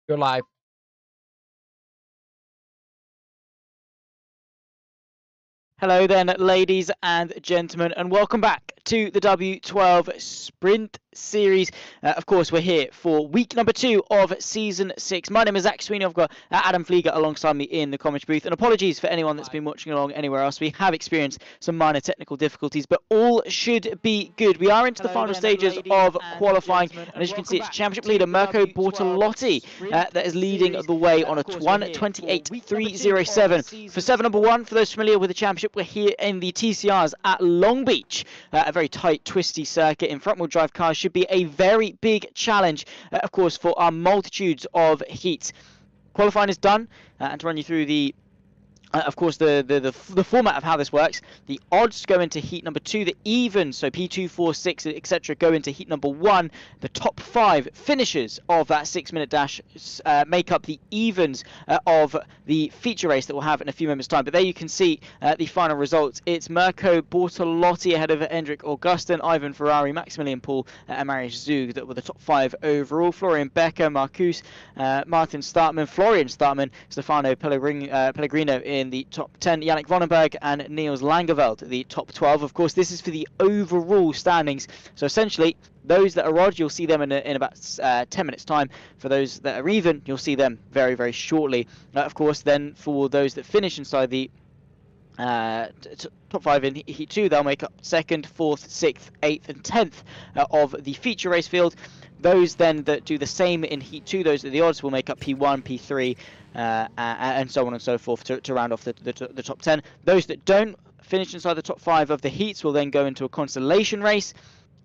You're live. Hello then, ladies and gentlemen, and welcome back to the W12 Sprint Series. Of course, we're here for week number 2 of Season 6. My name is Zach Sweeney. I've got Adam Flieger alongside me in the commentary booth. And apologies for anyone that's been watching along anywhere else. We have experienced some minor technical difficulties, but all should be good. We are into the final stages of qualifying. And as you can see, it's championship leader Mirko Bortolotti that is leading the way on a 1:28.307. For 7 number 1, for those familiar with the championship, we're here in the TCRs at Long Beach. A very tight, twisty circuit in front-wheel drive cars should be a very big challenge, of course, for our multitudes of heats. Qualifying is done, and to run you through the of course, the format of how this works, the odds go into heat number 2, the evens, so P2, 4, 6, etc., go into heat number 1. The top 5 finishers of that 6-minute dash make up the evens of the feature race that we'll have in a few moments' time. But there you can see the final results. It's Mirko Bortolotti ahead of Hendrik Augustin, Ivan Ferrari, Maximilian Paul, and Marius Zug that were the top 5 overall. Florian Becker, Marcus, Martin Startman, Florian Startman, Stefano Pellegrino in the top 10, Yannick Vonenberg and Niels Langeveld the top 12. Of course, this is for the overall standings. So essentially, those that are odd, you'll see them in about 10 minutes time. For those that are even, you'll see them very, very shortly. Of course, then for those that finish inside the top 5 in Heat 2, they'll make up 2nd, 4th, 6th, 8th and 10th of the feature race field. Those then that do the same in Heat 2, those are the odds, will make up P1, P3, and so on and so forth to round off the top 10. Those that don't finish inside the top 5 of the heats will then go into a consolation race,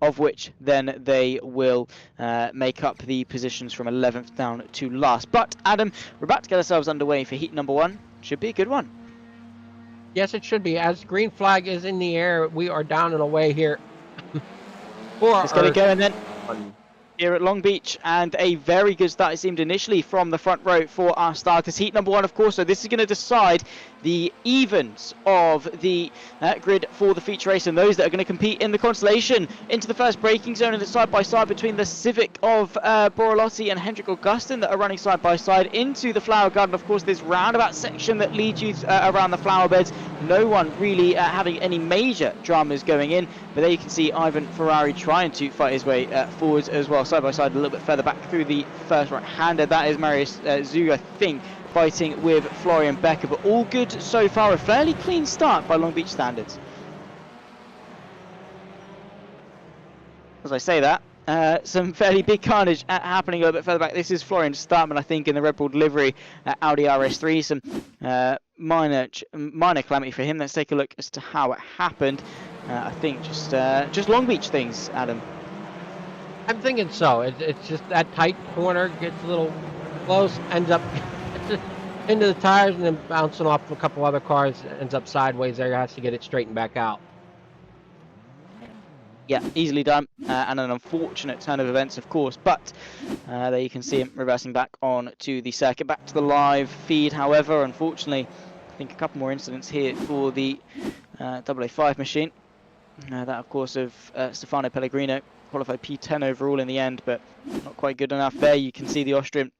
of which then they will make up the positions from 11th down to last. But, Adam, we're about to get ourselves underway for Heat number 1. Should be a good one. Yes, it should be. As green flag is in the air, we are down and away here. Let's get it going then. Here at Long Beach, and a very good start it seemed initially from the front row for our starters. Heat number 1, of course, so this is going to decide the evens of the grid for the feature race, and those that are going to compete in the consolation into the first braking zone, and the side-by-side between the Civic of Bortolotti and Hendrik Augustin that are running side-by-side into the flower garden. Of course, this roundabout section that leads you around the flower beds, no one really having any major dramas going in, but there you can see Ivan Ferrari trying to fight his way forwards as well, side by side a little bit further back through the first right-hander. That is Marius Zug, I think, fighting with Florian Becker, but all good so far. A fairly clean start by Long Beach standards. As I say that, some fairly big carnage happening a little bit further back. This is Florian Startman, I think, in the Red Bull livery, Audi RS3. Some minor calamity for him. Let's take a look as to how it happened. I think just Long Beach things, Adam. I'm thinking so. It's just that tight corner gets a little close, ends up into the tires, and then bouncing off a couple other cars, ends up sideways there. Has to get it straightened back out. Yeah, easily done, and an unfortunate turn of events, of course, but there you can see him reversing back on to the circuit. Back to the live feed, however, unfortunately, I think a couple more incidents here for the W12 machine. That, of course, of Stefano Pellegrino, qualified P10 overall in the end, but not quite good enough. There you can see the Austrian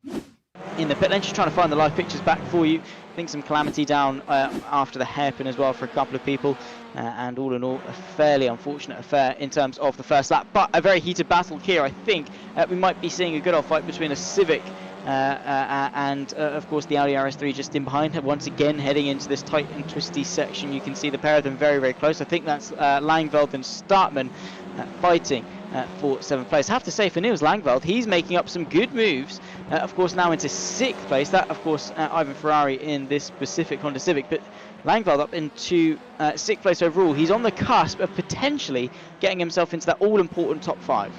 in the pit lane, just trying to find the live pictures back for you. I think some calamity down after the hairpin as well for a couple of people, and all in all a fairly unfortunate affair in terms of the first lap, but a very heated battle here. I think we might be seeing a good old fight between a Civic and of course the Audi RS3 just in behind her, once again heading into this tight and twisty section. You can see the pair of them very, very close. I think that's Langeveld and Startman fighting for 7th place. I have to say, for Niels Langeveld, he's making up some good moves, of course now into 6th place. That, of course, Ivan Ferrari in this specific Honda Civic, but Langeveld up into 6th place overall. He's on the cusp of potentially getting himself into that all-important top 5.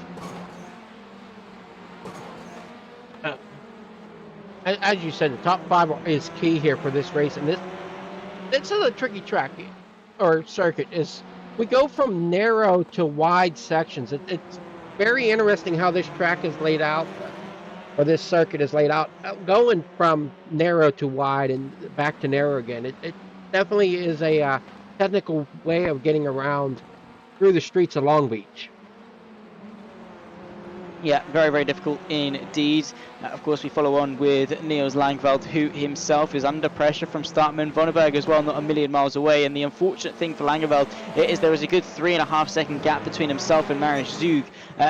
As you said, the top 5 is key here for this race, and this is a tricky track or circuit. Is we go from narrow to wide sections. It's very interesting how this track is laid out, or this circuit is laid out, going from narrow to wide and back to narrow again. It definitely is a technical way of getting around through the streets of Long Beach. Yeah, very, very difficult indeed. Of course, we follow on with Niels Langveld, who himself is under pressure from Startman. Vonneberg as well, not a million miles away. And the unfortunate thing for Langeveld is there is a good 3.5 second gap between himself and Marius Zug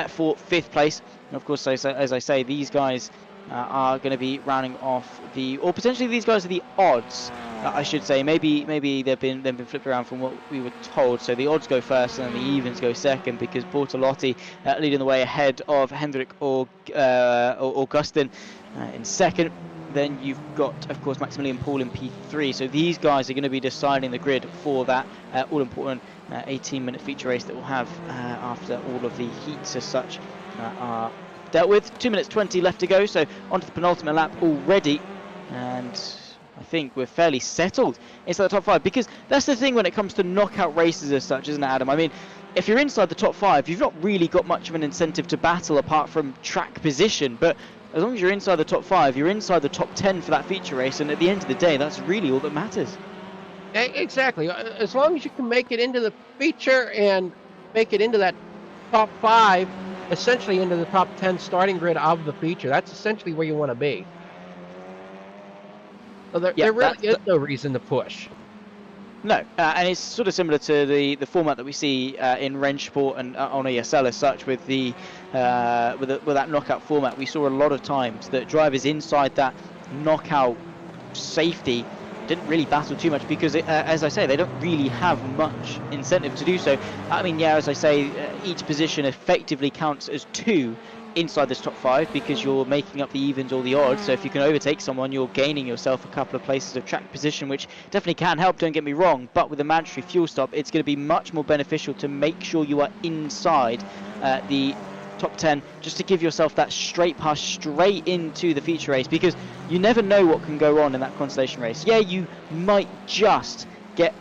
for 5th place. And of course, as I say, these guys are going to be rounding off or potentially these guys are the odds. I should say maybe they've been flipped around from what we were told. So the odds go first and then the evens go second, because Bortolotti leading the way ahead of Hendrik or Augustin in second. Then you've got, of course, Maximilian Paul in P3. So these guys are going to be deciding the grid for that all-important 18-minute feature race that we'll have after all of the heats as such are dealt with. 2 minutes 20 left to go, so onto the penultimate lap already, and I think we're fairly settled inside the top 5, because that's the thing when it comes to knockout races as such, isn't it, Adam? I mean, if you're inside the top 5, you've not really got much of an incentive to battle apart from track position, but as long as you're inside the top 5, you're inside the top 10 for that feature race, and at the end of the day, that's really all that matters. Exactly. As long as you can make it into the feature and make it into that top 5, essentially into the top 10 starting grid of the feature, that's essentially where you want to be. So there really is no reason to push. No, and it's sort of similar to the format that we see in Rennsport and on ESL as such with the with that knockout format. We saw a lot of times that drivers inside that knockout safety didn't really battle too much, because as I say, they don't really have much incentive to do so. I mean, yeah, as I say, each position effectively counts as 2 inside this top 5, because you're making up the evens or the odds. So if you can overtake someone, you're gaining yourself a couple of places of track position, which definitely can help, don't get me wrong. But with a mandatory fuel stop, it's going to be much more beneficial to make sure you are inside the top 10, just to give yourself that straight pass straight into the feature race, because you never know what can go on in that consolation race. Yeah, you might just get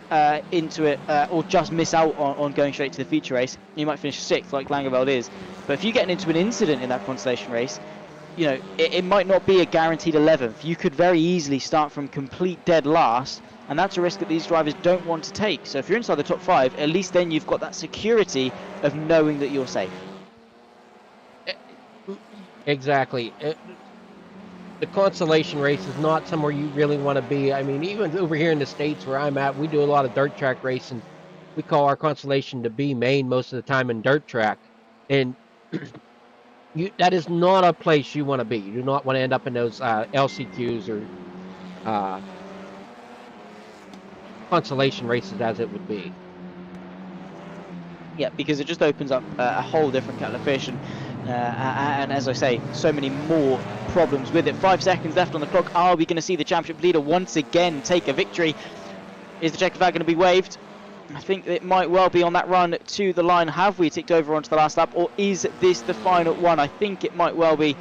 into it or just miss out on going straight to the feature race. You might finish 6th like Langeveld is, but if you get into an incident in that consolation race, you know, it might not be a guaranteed 11th. You could very easily start from complete dead last, and that's a risk that these drivers don't want to take. So if you're inside the top 5, at least then you've got that security of knowing that you're safe. Exactly. The consolation race is not somewhere you really want to be. I mean, even over here in the States where I'm at, we do a lot of dirt track racing. We call our consolation to be main most of the time in dirt track. And that is not a place you want to be. You do not want to end up in those LCQs or consolation races, as it would be. Yeah, because it just opens up a whole different kettle of fish, and as I say, so many more problems with it. 5 seconds left on the clock. Are we going to see the championship leader once again take a victory? Is the checkered flag going to be waved? I think it might well be on that run to the line. Have we ticked over onto the last lap, or is this the final one? I think it might well be,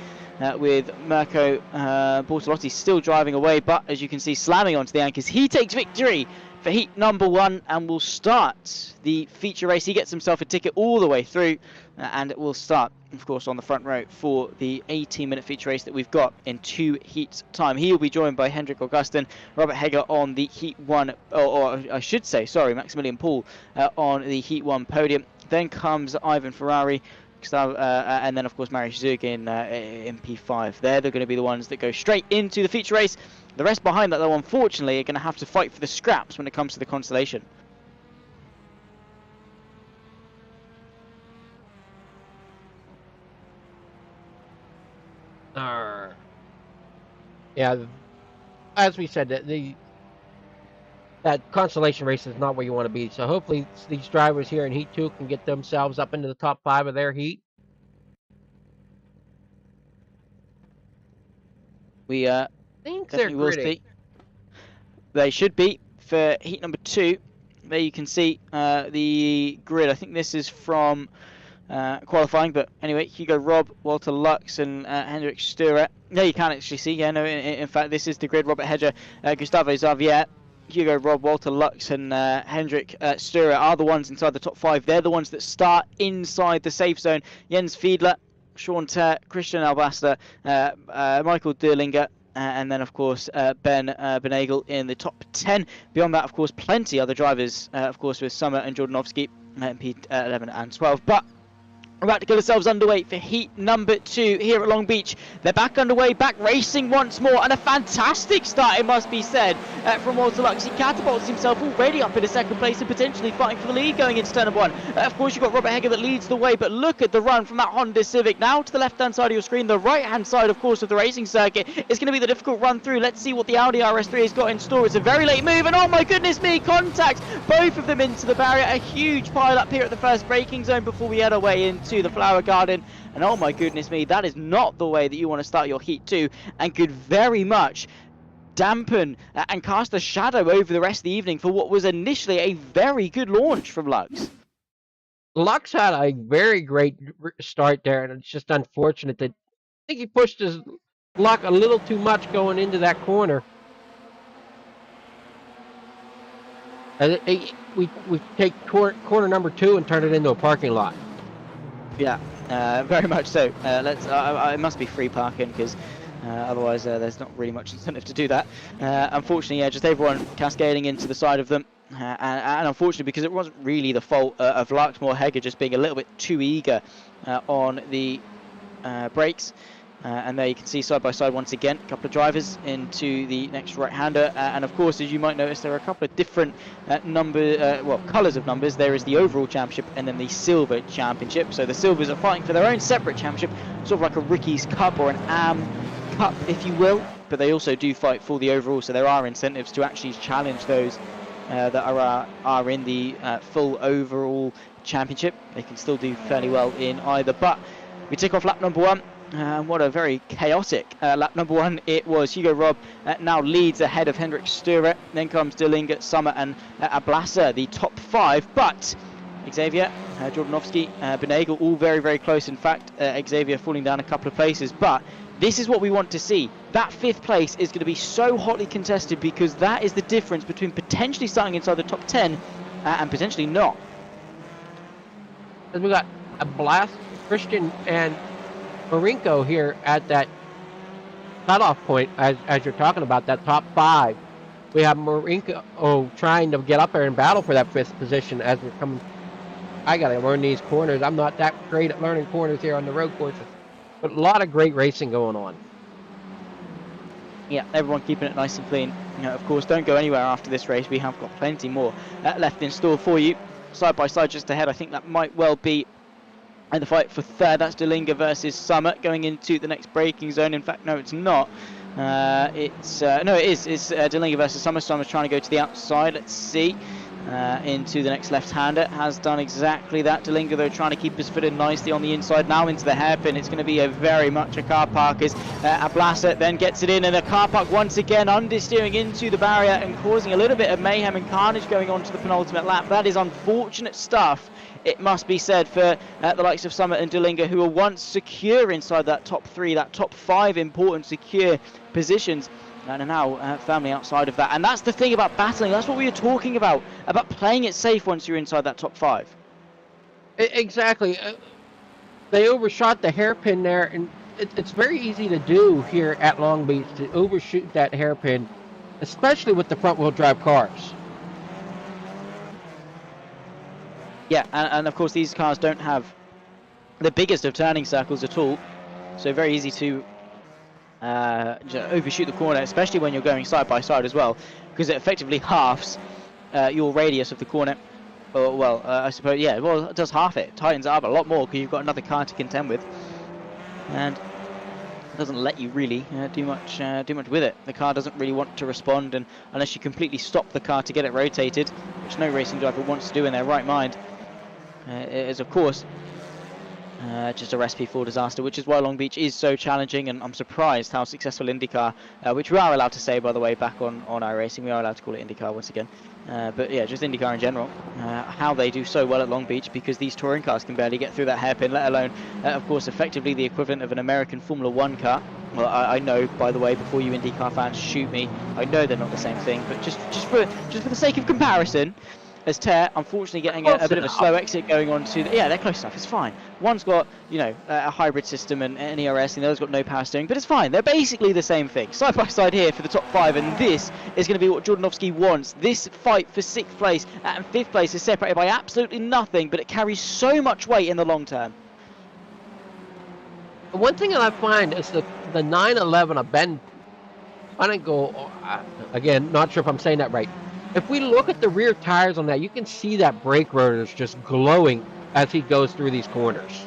with Mirko Bortolotti still driving away, but as you can see, slamming onto the anchors. He takes victory for heat number 1 and will start the feature race. He gets himself a ticket all the way through, and it will start, of course, on the front row for the 18-minute feature race that we've got in 2 heats time. He will be joined by Hendrik Augustin, Robert Heger on the heat 1, or I should say, sorry, Maximilian Paul on the heat 1 podium. Then comes Ivan Ferrari, and then of course Marius Zug in P5. They're going to be the ones that go straight into the feature race. The rest behind that, though, unfortunately, are going to have to fight for the scraps when it comes to the consolation. Yeah, as we said, that consolation race is not where you want to be. So hopefully these drivers here in Heat 2 can get themselves up into the top 5 of their heat. We think they're will gritty. see. They should be for heat number 2. There you can see the grid. I think this is from qualifying, but anyway, Hugo Robb, Walter Lux, and Hendrik Sturer. There you can actually see. Yeah, no, in fact, this is the grid. Robert Hedger, Gustavo Xavier, Hugo Robb, Walter Lux, and Hendrik Sturer are the ones inside the top 5. They're the ones that start inside the safe zone. Jens Fiedler, Sean Ter, Christian Albasta, Michael Derlinger, and then, of course, Ben Benagel in the top 10. Beyond that, of course, plenty other drivers, of course, with Summer and Jordanovsky in P11 and 12. But We're about to get ourselves underway for heat number 2 here at Long Beach. They're back underway, back racing once more, and a fantastic start, it must be said, from Walter Lux. He catapults himself already up into second place and potentially fighting for the lead going into turn number 1. Of course, you've got Robert Heger that leads the way, but look at the run from that Honda Civic. Now to the left-hand side of your screen, the right-hand side, of course, of the racing circuit is going to be the difficult run through. Let's see what the Audi RS3 has got in store. It's a very late move, and oh my goodness me, contact! Both of them into the barrier. A huge pile up here at the first braking zone before we head our way into the flower garden, and oh my goodness me, that is not the way that you want to start your heat 2, and could very much dampen and cast a shadow over the rest of the evening for what was initially a very good launch from Lux. Lux had a very great start there, and it's just unfortunate that I think he pushed his luck a little too much going into that corner. We take corner number 2 and turn it into a parking lot. Yeah, very much so. It must be free parking, because otherwise there's not really much incentive to do that. Unfortunately, yeah, just everyone cascading into the side of them. And unfortunately, because it wasn't really the fault of Lux, more Heger just being a little bit too eager on the brakes. And there you can see side by side once again, a couple of drivers into the next right-hander, and of course, as you might notice, there are a couple of different colours of numbers. There is the overall championship and then the silver championship. So the silvers are fighting for their own separate championship, sort of like a Ricky's Cup or an AM Cup, if you will. But they also do fight for the overall, so there are incentives to actually challenge those that are in the full overall championship. They can still do fairly well in either. But we tick off lap number 1. What a very chaotic lap number 1 it was. Hugo Robb now leads ahead of Hendrik Sturer. Then comes Dillinger, Summer and Ablasa, the top 5. But Xavier, Jordanovsky, Benagel, all very, very close. In fact, Xavier falling down a couple of places. But this is what we want to see. That 5th place is going to be so hotly contested, because that is the difference between potentially starting inside the top 10 and potentially not. As we got Ablasa, Christian and Marinko here at that cutoff point, as you're talking about, that top 5. We have Marinko trying to get up there and battle for that 5th position as we're coming. I got to learn these corners. I'm not that great at learning corners here on the road courses, but a lot of great racing going on. Yeah, everyone keeping it nice and clean. Of course, don't go anywhere after this race. We have got plenty more left in store for you. Side by side just ahead, I think that might well be in the fight for 3rd. That's Dillinger versus Summer going into the next braking zone. In fact, no, it's not. It is. It's Dillinger versus Summer. Summer's trying to go to the outside. Let's see. Into the next left-hander. Has done exactly that. Dillinger, though, trying to keep his foot in nicely on the inside. Now into the hairpin. It's going to be very much a car park as Ablasa then gets it in. And a car park once again understeering into the barrier and causing a little bit of mayhem and carnage going on to the penultimate lap. That is unfortunate stuff, it must be said, for the likes of Summer and Dillinger, who were once secure inside that top 3, that top 5 important secure positions, and are now firmly outside of that. And that's the thing about battling. That's what we were talking about playing it safe once you're inside that top 5. Exactly. They overshot the hairpin there, and it's very easy to do here at Long Beach, to overshoot that hairpin, especially with the front-wheel drive cars. Yeah, and of course these cars don't have the biggest of turning circles at all, so very easy to overshoot the corner, especially when you're going side by side as well, because it effectively halves your radius of the corner. I suppose, yeah, well, it does half it. Tightens it up a lot more because you've got another car to contend with, and it doesn't let you really do much with it. The car doesn't really want to respond, and unless you completely stop the car to get it rotated, which no racing driver wants to do in their right mind, it is, of course, just a recipe for disaster, which is why Long Beach is so challenging. And I'm surprised how successful IndyCar, which we are allowed to say, by the way, back on iRacing, we are allowed to call it IndyCar once again, but yeah, just IndyCar in general, how they do so well at Long Beach, because these touring cars can barely get through that hairpin, let alone, of course, effectively the equivalent of an American Formula 1 car. Well, I know, by the way, before you IndyCar fans shoot me, I know they're not the same thing, but just for the sake of comparison, as Ter, unfortunately, getting a bit of a slow exit going on to... Yeah, they're close enough, it's fine. One's got, a hybrid system and an ERS, and the other's got no power steering, but it's fine. They're basically the same thing. Side by side here for the top 5, and this is going to be what Jordanovsky wants. This fight for 6th place and 5th place is separated by absolutely nothing, but it carries so much weight in the long term. One thing that I find is the 911 of Ben. I didn't go again. Not sure if I'm saying that right. If we look at the rear tires on that, you can see that brake rotor is just glowing as he goes through these corners.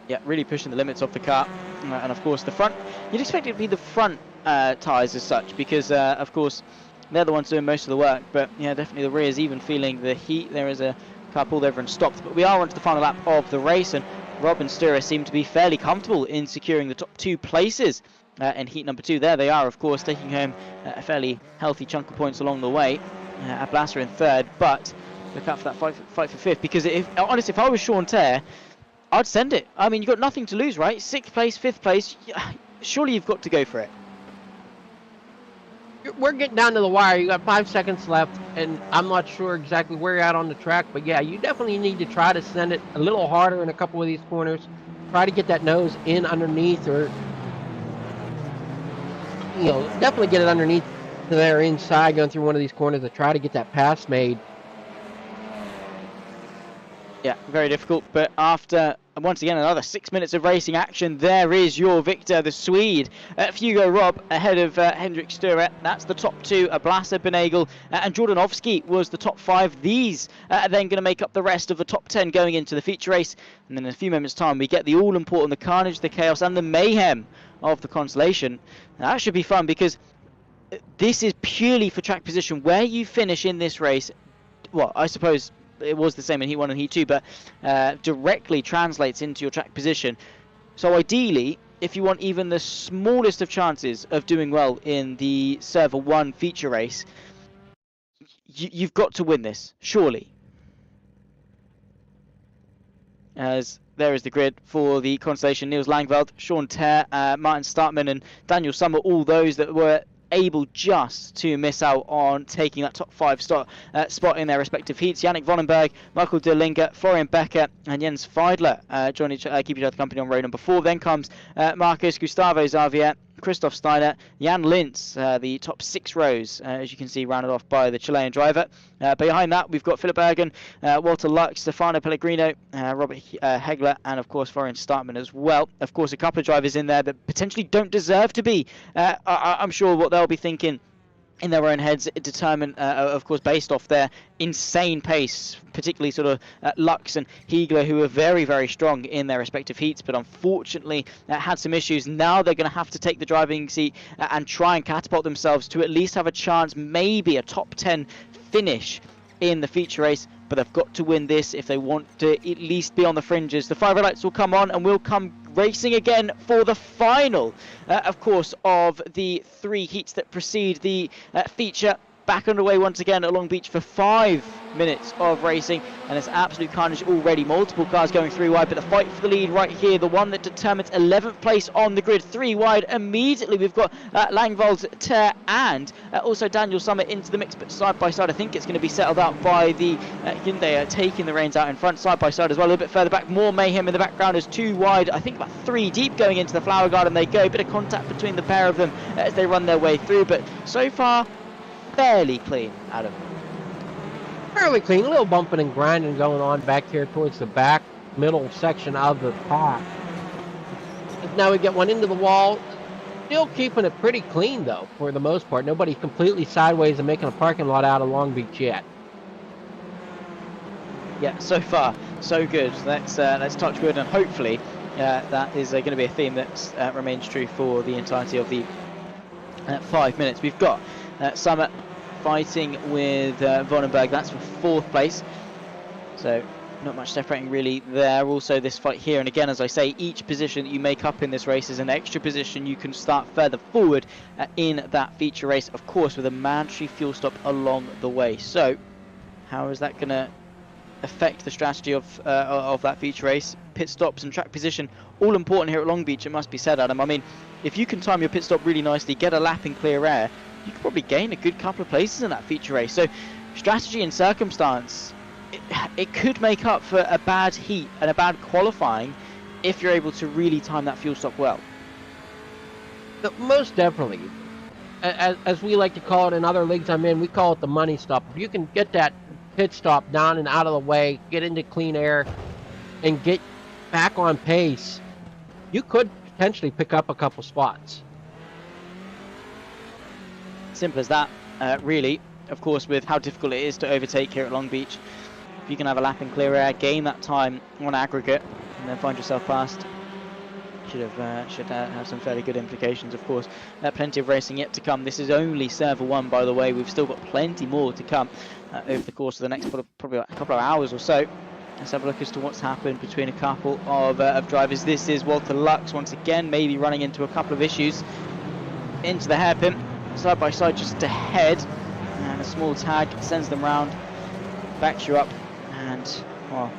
Yeah, really pushing the limits of the car. And of course the front, you'd expect it to be the front tyres as such, because of course they're the ones doing most of the work. But yeah, definitely the rear is even feeling the heat. There is a car pulled over and stopped. But we are on to the final lap of the race, and Rob and Stura seem to be fairly comfortable in securing the top 2 places in heat number 2. There they are, of course, taking home a fairly healthy chunk of points along the way. Ablasser in 3rd, but look out for that fight for 5th, because honestly, if I was Sean Terre, I'd send it. I mean, you've got nothing to lose, right? 6th place, 5th place, surely you've got to go for it. We're getting down to the wire. You got 5 seconds left, and I'm not sure exactly where you're at on the track, but yeah, you definitely need to try to send it a little harder in a couple of these corners. Try to get that nose in underneath, or definitely get it underneath there inside, going through one of these corners to try to get that pass made. Yeah, very difficult, but after, once again, another 6 minutes of racing action, there is your victor, the Swede, Hugo Rob, ahead of Hendrik Stura. That's the top 2, Ablasser, Benagel, and Jordanovski was the top 5. These are then going to make up the rest of the top 10 going into the feature race. And then in a few moments' time, we get the all-important, the carnage, the chaos, and the mayhem of the Constellation. Now, that should be fun, because this is purely for track position. Where you finish in this race, well, I suppose it was the same in Heat 1 and Heat 2, but directly translates into your track position. So ideally, if you want even the smallest of chances of doing well in the Server 1 feature race, you've got to win this, surely. As there is the grid for the Constellation: Niels Langveld, Sean Terre, Martin Startman and Daniel Sommer, all those that were able just to miss out on taking that top 5 spot in their respective heats. Yannick Vonenberg, Michael De Linger, Florian Becker and Jens Feidler keep each other company on row number 4. Then comes Marcus, Gustavo Xavier, Christoph Steiner, Jan Lintz, the top 6 rows, as you can see, rounded off by the Chilean driver. Behind that, we've got Philip Bergen, Walter Luck, Stefano Pellegrino, Robert Hegler, and of course Florian Startman as well. Of course, a couple of drivers in there that potentially don't deserve to be. I'm sure what they'll be thinking in their own heads, determined, of course, based off their insane pace, particularly sort of Lux and Hegler, who are very, very strong in their respective heats, but unfortunately had some issues. Now they're going to have to take the driving seat and try and catapult themselves to at least have a chance, maybe a top 10 finish in the feature race, but they've got to win this if they want to at least be on the fringes. The 5 red lights will come on, and we'll come racing again for the final, of course, of the 3 heats that precede the feature. Back underway once again at Long Beach for 5 minutes of racing, and it's absolute carnage already. Multiple cars going 3 wide, but the fight for the lead right here, the one that determines 11th place on the grid, 3 wide immediately. We've got Langvold, Terre, and also Daniel Summit into the mix, but side by side I think it's going to be settled out by the Hyundai taking the reins out in front, side by side as well. A little bit further back, more mayhem in the background as 2 wide, I think about 3 deep going into the flower garden they go. Bit of contact between the pair of them as they run their way through, but so far fairly clean, Adam. Fairly clean. A little bumping and grinding going on back here towards the back middle section of the pack. Now we get one into the wall. Still keeping it pretty clean, though, for the most part. Nobody completely sideways and making a parking lot out of Long Beach yet. Yeah, so far, so good. Let's touch wood, and hopefully that is going to be a theme that remains true for the entirety of the 5 minutes. We've got Summit fighting with Vonenberg. That's for 4th place, so not much separating really there. Also this fight here, and again, as I say, each position that you make up in this race is an extra position you can start further forward in that feature race, of course with a mandatory fuel stop along the way. So how is that going to affect the strategy of that feature race? Pit stops and track position, all important here at Long Beach, it must be said, Adam. I mean, if you can time your pit stop really nicely, get a lap in clear air, you could probably gain a good couple of places in that feature race. So strategy and circumstance, it could make up for a bad heat and a bad qualifying if you're able to really time that fuel stop well. Most definitely. As we like to call it in other leagues I'm in, we call it the money stop. If you can get that pit stop down and out of the way, get into clean air, and get back on pace, you could potentially pick up a couple spots. Simple as that, really. Of course, with how difficult it is to overtake here at Long Beach, if you can have a lap in clear air, gain that time on aggregate, and then find yourself past, should have some fairly good implications. Of course, plenty of racing yet to come. This is only server 1, by the way. We've still got plenty more to come over the course of the next probably a couple of hours or so. Let's have a look as to what's happened between a couple of drivers. This is Walter Lux once again, maybe running into a couple of issues into the hairpin. Side by side just ahead, and a small tag sends them round, backs you up, and well,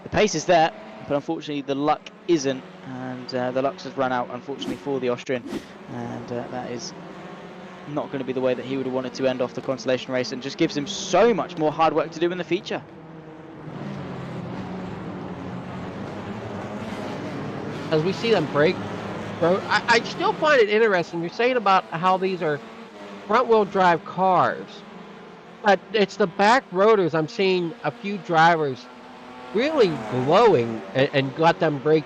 the pace is there, but unfortunately the luck isn't, and the Lux has run out unfortunately for the Austrian, and that is not going to be the way that he would have wanted to end off the consolation race, and just gives him so much more hard work to do in the feature. As we see them break, I still find it interesting. You're saying about how these are front-wheel drive cars, but it's the back rotors. I'm seeing a few drivers really blowing and got them brake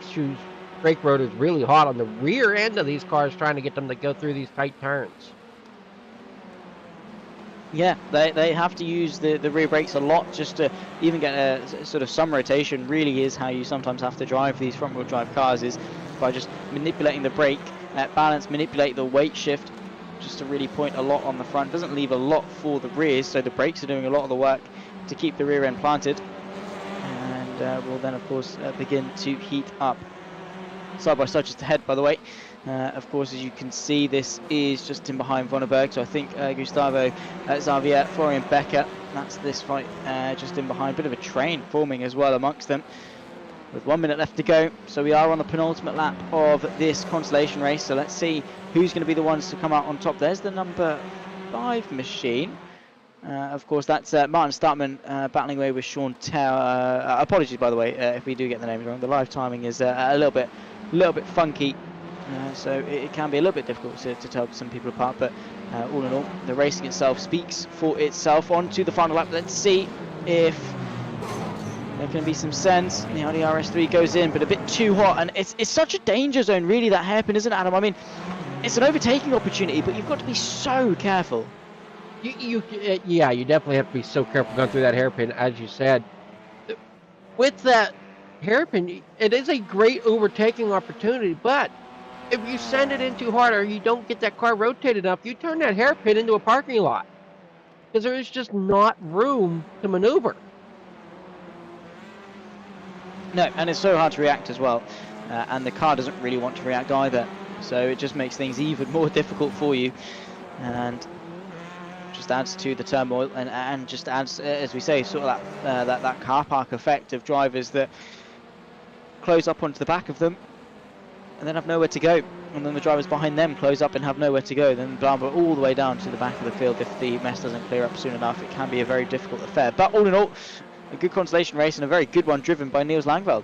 rotors really hot on the rear end of these cars, trying to get them to go through these tight turns. Yeah, they have to use the rear brakes a lot just to even get a sort of some rotation. Really is how you sometimes have to drive these front wheel drive cars, is by just manipulating the brake balance, manipulate the weight shift, just to really point a lot on the front. Doesn't leave a lot for the rears, so the brakes are doing a lot of the work to keep the rear end planted, and will then of course begin to heat up. Side by side just ahead, by the way. Of course, as you can see, this is just in behind Vonneberg, so I think Gustavo Xavier, Florian Becker, that's this fight just in behind. Bit of a train forming as well amongst them, with 1 minute left to go. So we are on the penultimate lap of this consolation race, so let's see who's going to be the ones to come out on top. There's the number 5 machine. Of course, that's Martin Startman battling away with Sean Tower. Apologies, by the way, if we do get the names wrong. The live timing is a little bit funky. So it can be a little bit difficult to tell some people apart, but all in all, the racing itself speaks for itself. On to the final lap. Let's see if there can be some sense. The Audi RS3 goes in, but a bit too hot, and it's such a danger zone, really, that hairpin, isn't it, Adam? I mean, it's an overtaking opportunity, but you've got to be so careful. Yeah, you definitely have to be so careful going through that hairpin, as you said. With that hairpin, it is a great overtaking opportunity, but if you send it in too hard or you don't get that car rotated enough, you turn that hairpin into a parking lot, because there is just not room to maneuver. No, and it's so hard to react as well, and the car doesn't really want to react either, so it just makes things even more difficult for you, and just adds to the turmoil, and just adds, as we say, sort of that car park effect of drivers that close up onto the back of them and then have nowhere to go, and then the drivers behind them close up and have nowhere to go, then blamber all the way down to the back of the field. If the mess doesn't clear up soon enough, it can be a very difficult affair. But all in all, a good consolation race, and a very good one driven by Niels Langveld.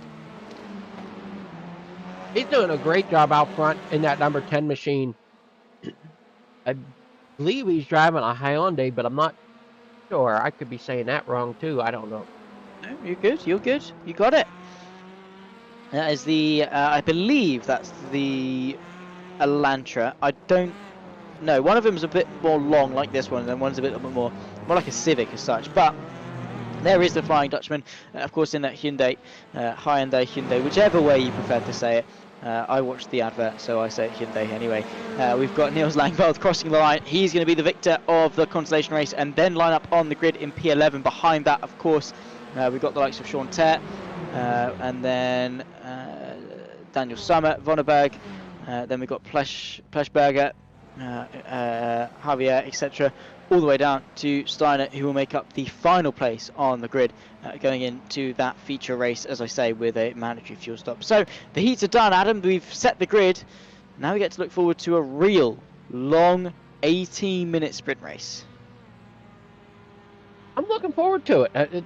He's doing a great job out front in that number 10 machine. I believe he's driving a Hyundai, but I'm not sure. I could be saying that wrong too. I don't know. No, you're good. You're good. You got it. That is the, I believe that's the Elantra. I don't know. One of them is a bit more long, like this one, and one's a bit more like a Civic as such. But there is the Flying Dutchman, of course, in that Hyundai, Hyundai, whichever way you prefer to say it. I watched the advert, so I say Hyundai anyway. We've got Niels Langveld crossing the line. He's going to be the victor of the consolation race, and then line up on the grid in P11. Behind that, of course, we've got the likes of Sean Tert, and then Daniel Sommer, Vonneberg, then we've got Pleshberger, Javier, etc., all the way down to Steiner, who will make up the final place on the grid, going into that feature race, as I say, with a mandatory fuel stop. So the heats are done, Adam. We've set the grid. Now we get to look forward to a real long 18-minute sprint race. I'm looking forward to it.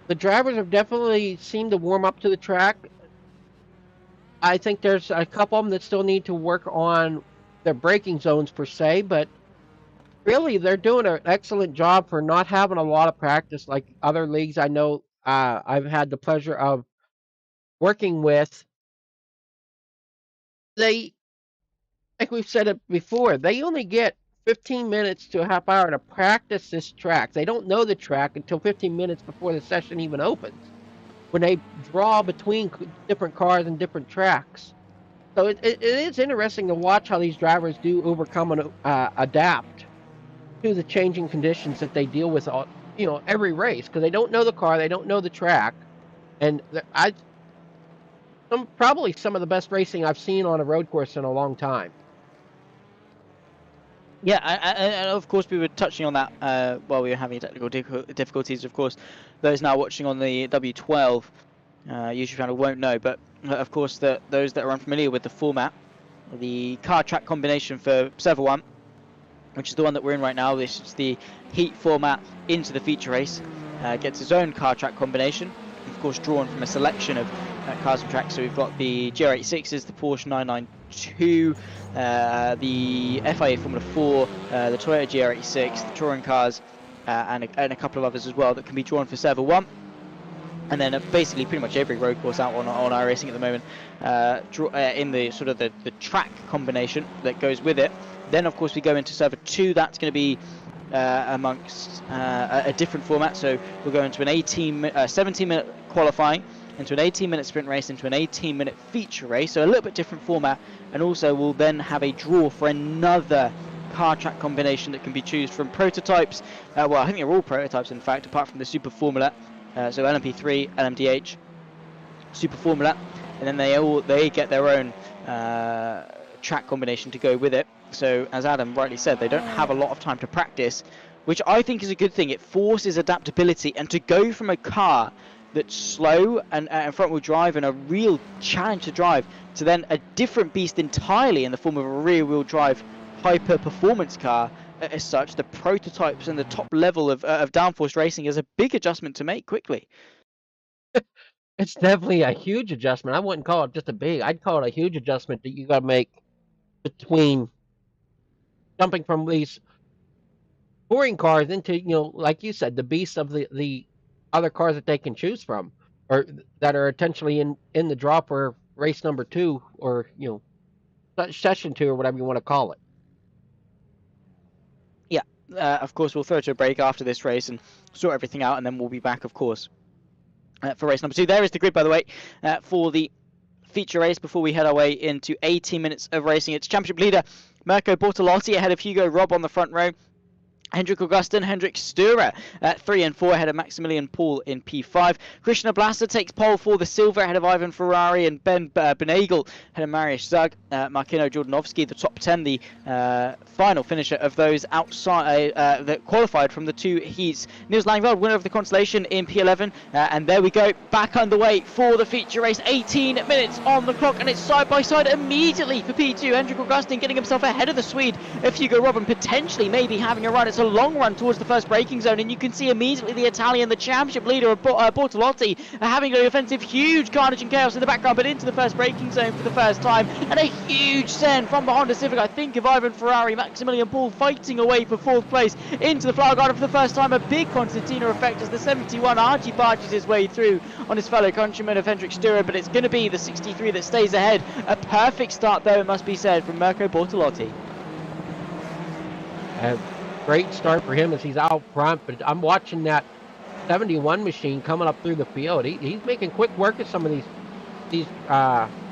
The drivers have definitely seemed to warm up to the track. I think there's a couple of them that still need to work on their braking zones per se, but really they're doing an excellent job for not having a lot of practice like other leagues. I know I've had the pleasure of working with, they, like we've said it before, they only get 15 minutes to a half hour to practice this track. They don't know the track until 15 minutes before the session even opens, when they draw between different cars and different tracks. So it is interesting to watch how these drivers do overcome and adapt to the changing conditions that they deal with, every race, because they don't know the car, they don't know the track, and probably some of the best racing I've seen on a road course in a long time. Yeah, and of course we were touching on that while we were having technical difficulties. Of course, those now watching on the W12 YouTube channel won't know, but of course those that are unfamiliar with the format, the car track combination for Server 1, which is the one that we're in right now, this is the heat format into the feature race, gets its own car track combination, of course drawn from a selection of cars and tracks. So we've got the GR86s, the Porsche 992, the FIA Formula 4, the Toyota GR86, the touring cars, and a couple of others as well that can be drawn for Server 1. And then basically pretty much every road course out on iRacing at the moment, in the sort of the track combination that goes with it. Then of course we go into Server 2. That's going to be amongst a different format. So we'll go into an 17-minute qualifying, into an 18-minute sprint race, into an 18-minute feature race. So a little bit different format. And also we'll then have a draw for another car track combination that can be chosen from prototypes. Well, I think they're all prototypes in fact, apart from the Super Formula. So LMP3, LMDH, Super Formula, and then they get their own track combination to go with it. So as Adam rightly said, they don't have a lot of time to practice, which I think is a good thing. It forces adaptability, and to go from a car that's slow and front-wheel drive and a real challenge to drive to then a different beast entirely in the form of a rear-wheel drive hyper-performance car. As such, the prototypes and the top level of downforce racing is a big adjustment to make quickly. It's definitely a huge adjustment. I wouldn't call it just a big. I'd call it a huge adjustment that you got to make between jumping from these touring cars into, like you said, the beast of the other cars that they can choose from, or that are potentially in the draw for race number 2, or session 2, or whatever you want to call it. Of course, we'll throw to a break after this race and sort everything out, and then we'll be back, of course, for race number 2. There is the grid, by the way, for the feature race before we head our way into 18 minutes of racing. It's championship leader Mirko Bortolotti ahead of Hugo Robb on the front row. Hendrik Augustin, Hendrik Sturer at 3 and 4 ahead of Maximilian Paul in P5. Christian Blaster takes pole for the silver ahead of Ivan Ferrari and Ben Benagel ahead of Mariusz Zug. Markino Jordanovski, the top 10, the final finisher of those outside that qualified from the 2 heats. Niels Langveld, winner of the consolation in P11, and there we go, back underway for the feature race. 18 minutes on the clock, and it's side by side immediately for P2. Hendrik Augustin getting himself ahead of the Swede of Hugo Robb, potentially maybe having a run. It's a long run towards the first braking zone, and you can see immediately the Italian, the championship leader of Bortolotti, having an offensive, huge carnage and chaos in the background, but into the first braking zone for the first time, and a huge send from the Honda Civic, I think, of Ivan Ferrari. Maximilian Paul fighting away for 4th place into the flower garden for the first time. A big concertina effect as the 71 argy-barges his way through on his fellow countryman of Hendrik Sturer, but it's going to be the 63 that stays ahead. A perfect start, though, it must be said, from Mirko Bortolotti. Great start for him as he's out front, but I'm watching that 71 machine coming up through the field. He's making quick work of some of these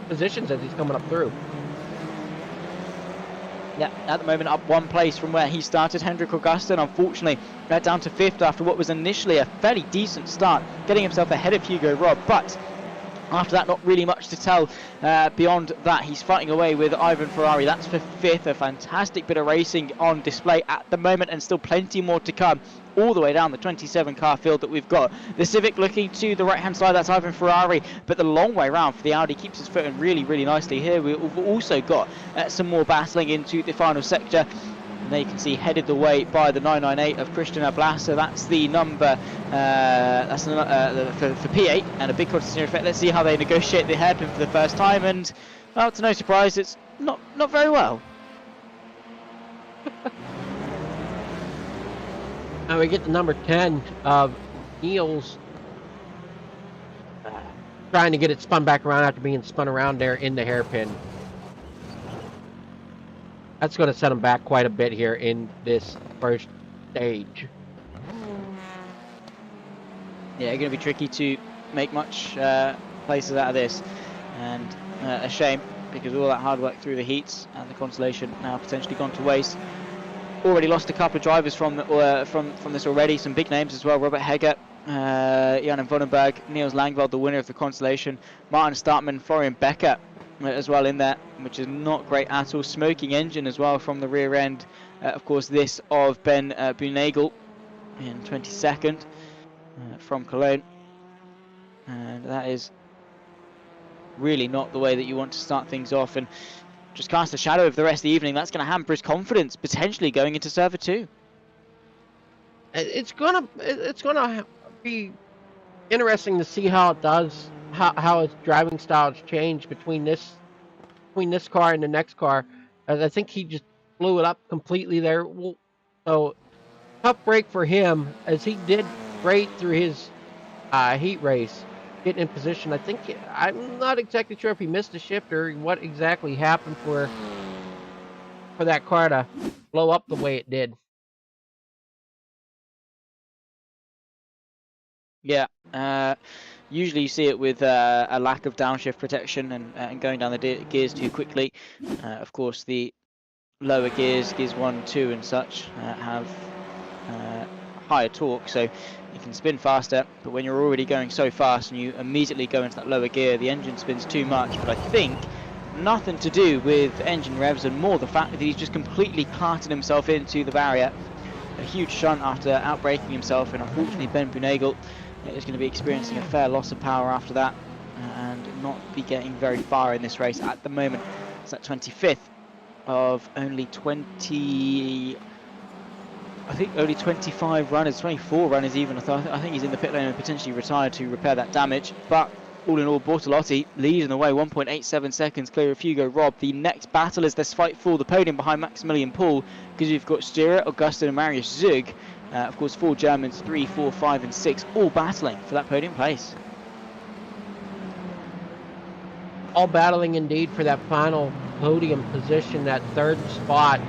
positions as he's coming up through. Yeah, at the moment up 1 place from where he started. Hendrik Augustin, unfortunately, down to 5th after what was initially a fairly decent start, getting himself ahead of Hugo Robb, but after that, not really much to tell beyond that. He's fighting away with Ivan Ferrari. That's for 5th. A fantastic bit of racing on display at the moment, and still plenty more to come all the way down the 27 car field that we've got. The Civic looking to the right hand side, that's Ivan Ferrari, but the long way round for the Audi keeps his foot in really, really nicely here. We've also got some more battling into the final sector. And there you can see, headed the way by the 998 of Christian Blaser. That's the number for P8, and a big concertina effect. Let's see how they negotiate the hairpin for the first time, and well, to no surprise, it's not very well. Now we get the number 10 of Niels trying to get it spun back around after being spun around there in the hairpin. That's going to set him back quite a bit here in this first stage. Yeah, going to be tricky to make much places out of this, and a shame because all that hard work through the heats and the consolation now potentially gone to waste. Already lost a couple of drivers from this already, some big names as well. Robert Hegger, Jan Vonenberg, Niels Langveld, the winner of the consolation, Martin Startman, Florian Becker as well in there, which is not great at all. Smoking engine as well from the rear end, of course this of Ben Bunagel in 22nd from Cologne, and that is really not the way that you want to start things off, and just cast a shadow over the rest of the evening. That's going to hamper his confidence potentially going into server 2. It's gonna be interesting to see how it does, how its driving styles change between this car and the next car. As I think he just blew it up completely there. So tough break for him, as he did great through his heat race, getting in position. I'm not exactly sure if he missed a shift or what exactly happened for that car to blow up the way it did. Yeah, usually you see it with a lack of downshift protection and going down the gears too quickly. Of course, the lower gears 1, 2 and such, have higher torque, so you can spin faster, but when you're already going so fast and you immediately go into that lower gear, the engine spins too much. But I think nothing to do with engine revs and more the fact that he's just completely carted himself into the barrier. A huge shunt after outbraking himself, and unfortunately Ben Bunagel is going to be experiencing a fair loss of power after that and not be getting very far in this race at the moment. It's at 25th of only 20, I think only 25 runners, 24 runners even. I think he's in the pit lane and potentially retired to repair that damage. But all in all, Bortolotti leading the way, 1.87 seconds clear of Hugo Robb. The next battle is this fight for the podium behind Maximilian Paul, because we've got Stuart, Augustin and Marius Zug. Of course, 4 Germans, 3, 4, 5 and 6, all battling for that podium place. All battling indeed for that final podium position, that third spot.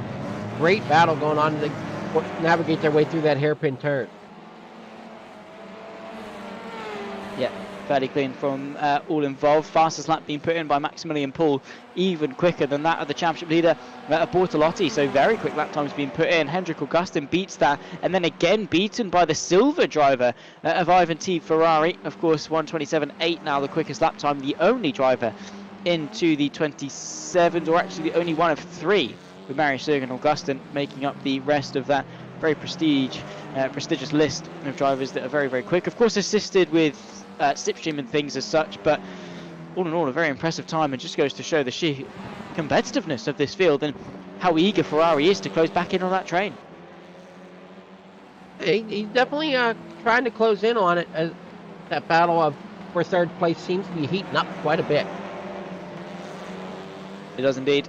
Great battle going on to navigate their way through that hairpin turn. Yeah, fairly clean from all involved. Fastest lap being put in by Maximilian Paul, even quicker than that of the championship leader Bortolotti. So very quick lap times being put in. Hendrik Augustin beats that, and then again beaten by the silver driver of Ivan T Ferrari. Of course, 1:27.8 now the quickest lap time. The only driver into the 27s, or actually the only one of 3, with Marius Zug and Augustin making up the rest of that very prestigious list of drivers that are very, very quick. Of course, assisted with slipstream and things as such, but all in all, a very impressive time, and just goes to show the sheer competitiveness of this field and how eager Ferrari is to close back in on that train. He's definitely trying to close in on it, as that battle for third place seems to be heating up quite a bit. It does indeed.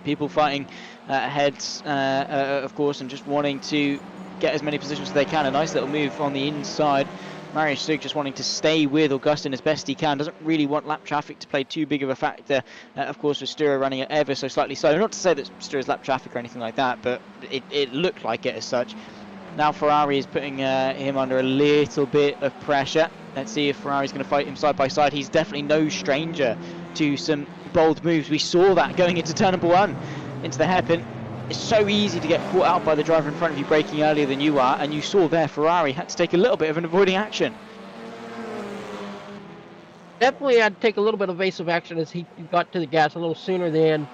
People fighting ahead, of course, and just wanting to get as many positions as they can. A nice little move on the inside. Marius Zug just wanting to stay with Augustin as best he can. Doesn't really want lap traffic to play too big of a factor. Of course, with Stura running it ever so slightly slow. Not to say that Stura's lap traffic or anything like that, but it looked like it as such. Now Ferrari is putting him under a little bit of pressure. Let's see if Ferrari's going to fight him side by side. He's definitely no stranger to some bold moves. We saw that going into turn number 1, into the hairpin. It's so easy to get caught out by the driver in front of you braking earlier than you are, and you saw there Ferrari had to take a little bit of an avoiding action. Definitely had to take a little bit of evasive action as he got to the gas a little sooner than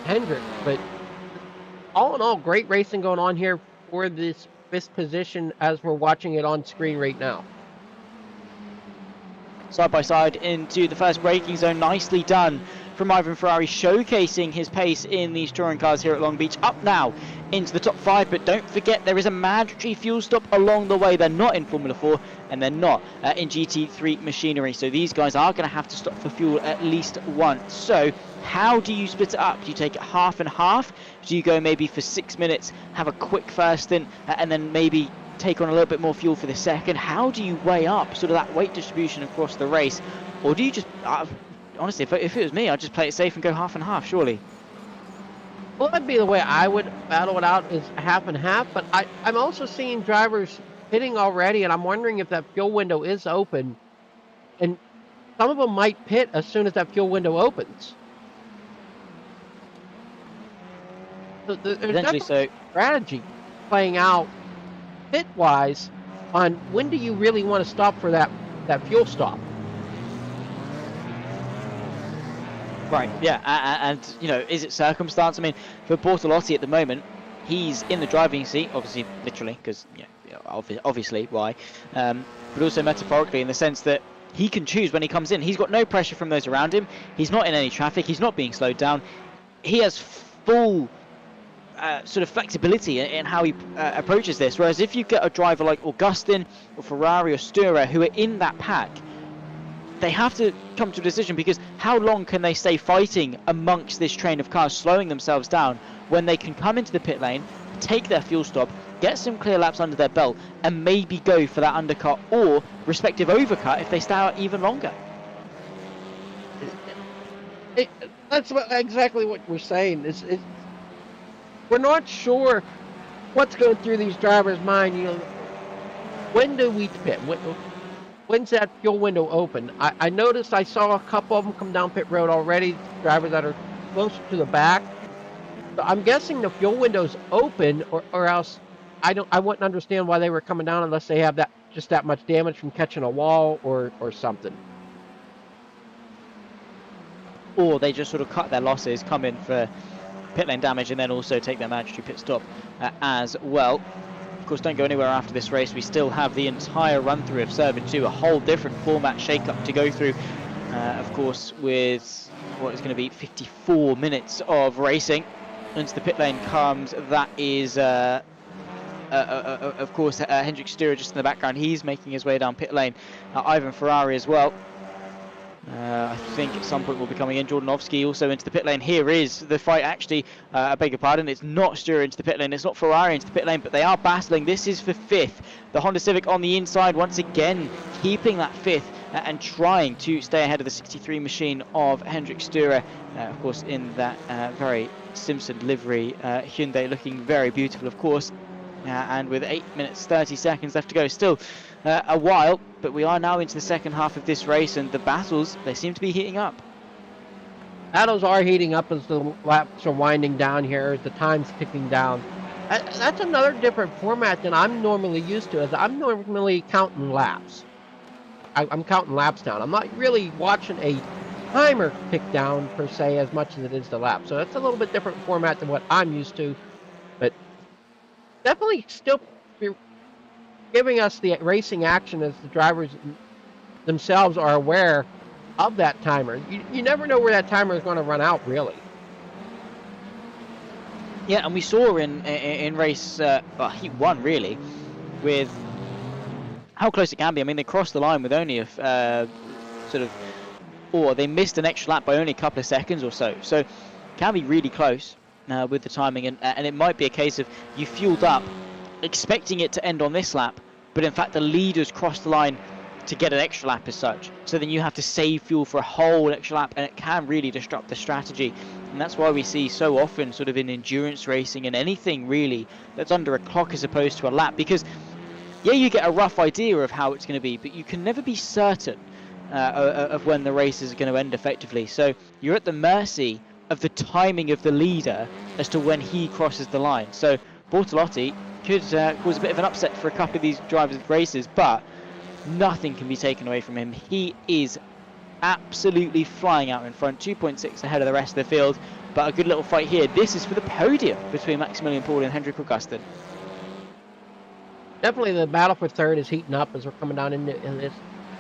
Hendrik. But all in all, great racing going on here for this fifth position as we're watching it on screen right now. Side by side into the first braking zone. Nicely done from Ivan Ferrari, showcasing his pace in these touring cars here at Long Beach. Up now into the top 5, but don't forget there is a mandatory fuel stop along the way. They're not in Formula 4 and they're not in GT3 machinery, so these guys are going to have to stop for fuel at least once. So how do you split it up? Do you take it half and half? Do you go maybe for 6 minutes, have a quick first stint, and then maybe take on a little bit more fuel for the second? How do you weigh up sort of that weight distribution across the race? Or do you just, honestly, if it was me, I'd just play it safe and go half and half, surely. Well, that'd be the way I would battle it out, is half and half. But I'm also seeing drivers pitting already, and I'm wondering if that fuel window is open. And some of them might pit as soon as that fuel window opens. So there's definitely strategy playing out pit-wise on when do you really want to stop for that fuel stop. Right, yeah, and you know, is it circumstance? I mean, for Bortolotti at the moment, he's in the driving seat, obviously, literally, because obviously, why? But also metaphorically, in the sense that he can choose when he comes in. He's got no pressure from those around him. He's not in any traffic. He's not being slowed down. He has full sort of flexibility in how he approaches this. Whereas if you get a driver like Augustin or Ferrari or Stura who are in that pack, they have to come to a decision, because how long can they stay fighting amongst this train of cars, slowing themselves down, when they can come into the pit lane, take their fuel stop, get some clear laps under their belt, and maybe go for that undercut or respective overcut if they stay out even longer. That's exactly what we're saying. We're not sure what's going through these drivers' mind. You know, when do we pit? When's that fuel window open? I noticed I saw a couple of them come down pit road already, drivers that are closer to the back. So I'm guessing the fuel window's open, or else I wouldn't understand why they were coming down unless they have just that much damage from catching a wall or something. Or they just sort of cut their losses, come in for pit lane damage, and then also take their mandatory pit stop as well. Of course, don't go anywhere after this race. We still have the entire run through of Serving 2, a whole different format shake-up to go through. Of course, with what is going to be 54 minutes of racing. Into the pit lane comes, that is, of course, Hendrik Stura just in the background. He's making his way down pit lane. Ivan Ferrari as well. I think at some point will be coming in. Jordanovski also into the pit lane. Here is the fight, actually. I beg your pardon. It's not Stura into the pit lane. It's not Ferrari into the pit lane, but they are battling. This is for 5th. The Honda Civic on the inside, once again, keeping that 5th and trying to stay ahead of the 63 machine of Hendrik Stura. Of course, in that very Simpson livery. Hyundai looking very beautiful, of course. And with 8 minutes 30 seconds left to go, still a while, but we are now into the second half of this race, and the battles, they seem to be heating up. Battles are heating up as the laps are winding down here, as the time's ticking down. That's another different format than I'm normally used to, as I'm normally counting laps. I'm counting laps down. I'm not really watching a timer tick down, per se, as much as it is the lap. So that's a little bit different format than what I'm used to, but definitely still giving us the racing action as the drivers themselves are aware of that timer. You never know where that timer is going to run out, really. Yeah, and we saw in race Heat 1, really, with how close it can be. I mean, they crossed the line with only a or they missed an extra lap by only a couple of seconds or so. So it can be really close with the timing, and it might be a case of you fueled up expecting it to end on this lap, but in fact the leaders crossed the line to get an extra lap as such. So then you have to save fuel for a whole extra lap, and it can really disrupt the strategy. And that's why we see so often sort of in endurance racing and anything really that's under a clock as opposed to a lap, because yeah, you get a rough idea of how it's going to be, but you can never be certain of when the race is going to end effectively. So you're at the mercy of the timing of the leader as to when he crosses the line. So Bortolotti could cause a bit of an upset for a couple of these drivers' races, but nothing can be taken away from him. He is absolutely flying out in front, 2.6 ahead of the rest of the field, but a good little fight here. This is for the podium between Maximilian Paul and Hendrik Augustin. Definitely the battle for third is heating up as we're coming down in this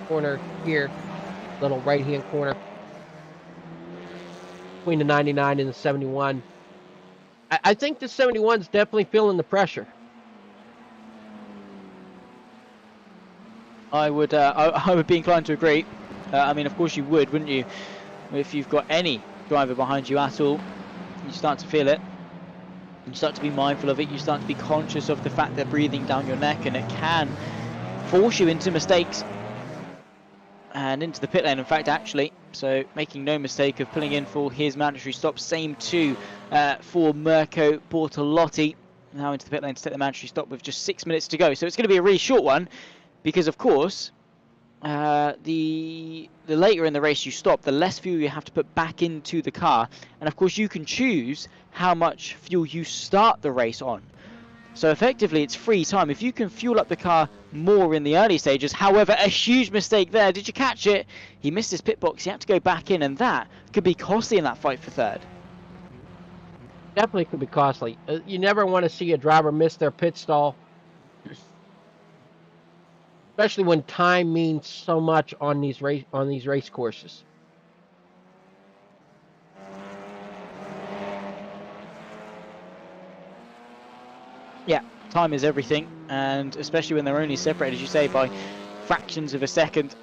corner here, little right-hand corner between the 99 and the 71. I think the 71 is definitely feeling the pressure. I would be inclined to agree. I mean, of course you would, wouldn't you? If you've got any driver behind you at all, you start to feel it. You start to be mindful of it, you start to be conscious of the fact they're breathing down your neck, and it can force you into mistakes and into the pit lane, in fact, actually. So making no mistake of pulling in for his mandatory stop. Same too for Mirko Bortolotti, now into the pit lane to take the mandatory stop with just 6 minutes to go. So it's going to be a really short one, because of course the later in the race you stop, the less fuel you have to put back into the car, and of course you can choose how much fuel you start the race on. So effectively it's free time. If you can fuel up the car more in the early stages, however, a huge mistake there. Did you catch it? He missed his pit box, he had to go back in, and that could be costly in that fight for third. Definitely could be costly. You never want to see a driver miss their pit stall, especially when time means so much on these race courses. Yeah, time is everything, and especially when they're only separated, as you say, by fractions of a second,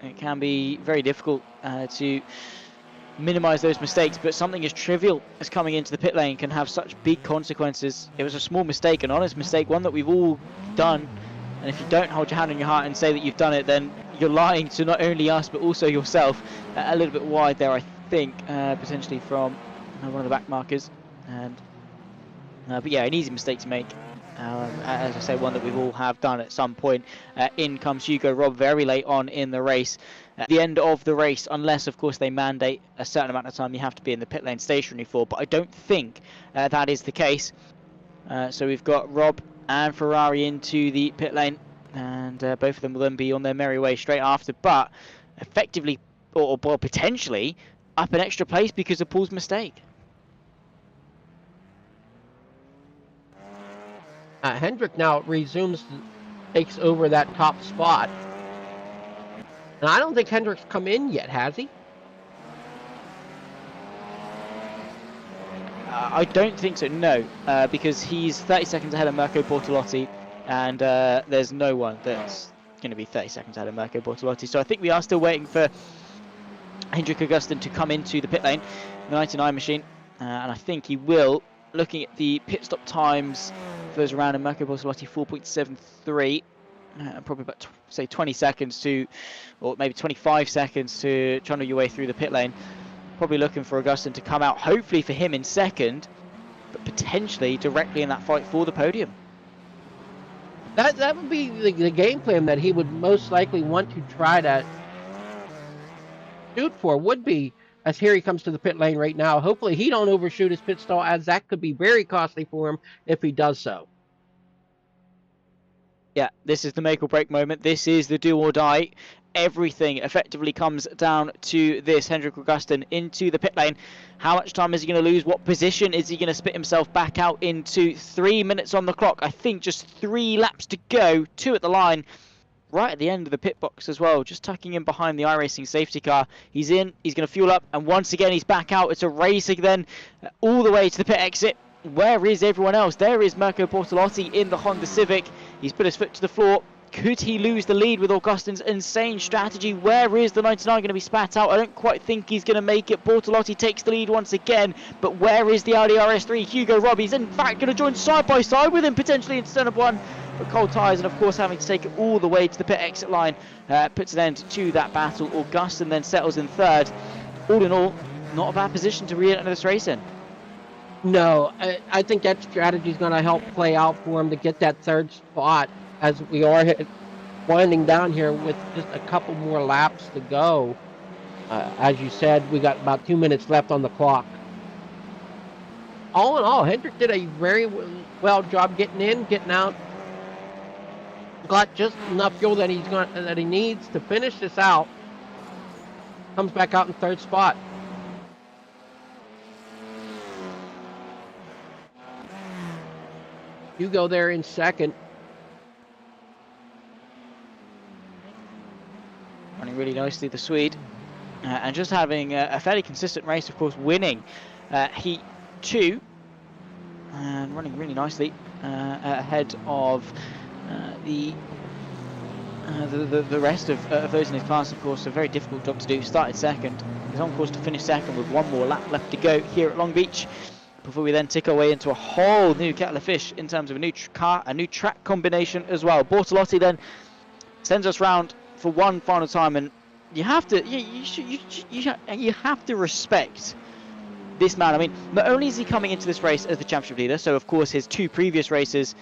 it can be very difficult to minimize those mistakes. But something as trivial as coming into the pit lane can have such big consequences. It was a small mistake, an honest mistake, one that we've all done. And if you don't hold your hand on your heart and say that you've done it, then you're lying to not only us but also yourself. A little bit wide there, I think, potentially from one of the back markers. And but yeah, an easy mistake to make. As I say, one that we've all have done at some point. In comes Hugo Robb very late on in the race. At the end of the race, unless of course they mandate a certain amount of time you have to be in the pit lane stationary for, but I don't think that is the case. So we've got Robb and Ferrari into the pit lane, and both of them will then be on their merry way straight after, but effectively, or potentially, up an extra place because of Paul's mistake. Hendrick now takes over that top spot. And I don't think Hendrick's come in yet, has he? I don't think so, no, because he's 30 seconds ahead of Mirko Bortolotti, and there's no one that's going to be 30 seconds ahead of Mirko Bortolotti. So I think we are still waiting for Hendrik Augustin to come into the pit lane, the 99 machine, and I think he will. Looking at the pit stop times for those around, and Mirko Bortolotti 4.73, probably about say 20 seconds to, or maybe 25 seconds to channel your way through the pit lane. Probably looking for Augustin to come out, hopefully for him in second, but potentially directly in that fight for the podium. That would be the game plan that he would most likely want to try to shoot for, would be, as here he comes to the pit lane right now. Hopefully he don't overshoot his pit stall, as that could be very costly for him if he does so. Yeah, this is the make or break moment. This is the do or die. Everything effectively comes down to this. Hendrik Augustin into the pit lane. How much time is he going to lose? What position is he going to spit himself back out into? 3 minutes on the clock. I think just 3 laps to go. 2 at the line. Right at the end of the pit box as well, just tucking in behind the iRacing safety car. He's in, he's going to fuel up, and once again he's back out. It's a race again, all the way to the pit exit. Where is everyone else? There is Mirko Bortolotti in the Honda Civic. He's put his foot to the floor. Could he lose the lead with Augustin's insane strategy? Where is the 99 going to be spat out? I don't quite think he's going to make it. Bortolotti takes the lead once again, but where is the Audi RS3? Hugo Robb, he's in fact going to join side by side with him, potentially in turn one. But cold tyres, and of course having to take it all the way to the pit exit line, puts an end to that battle. Augustin then settles in third. All in all, not a bad position to re-enter this race in. No, I think that strategy is going to help play out for him to get that third spot, as we are winding down here with just a couple more laps to go. As you said, we got about 2 minutes left on the clock. All in all, Hendrick did a very well job getting in, getting out. Got just enough fuel that he needs to finish this out. Comes back out in third spot. Hugo there in second. Running really nicely, the Swede. And just having a fairly consistent race, of course, winning Heat 2. And running really nicely ahead of the rest of those in his class. Of course, a very difficult job to do. Started second. He's on course to finish second with 1 more lap left to go here at Long Beach. before we then tick our way into a whole new kettle of fish in terms of a new car, a new track combination as well. Bortolotti then sends us round for one final time, and you have to you have to respect this man. I mean, not only is he coming into this race as the championship leader, so of course his two previous races,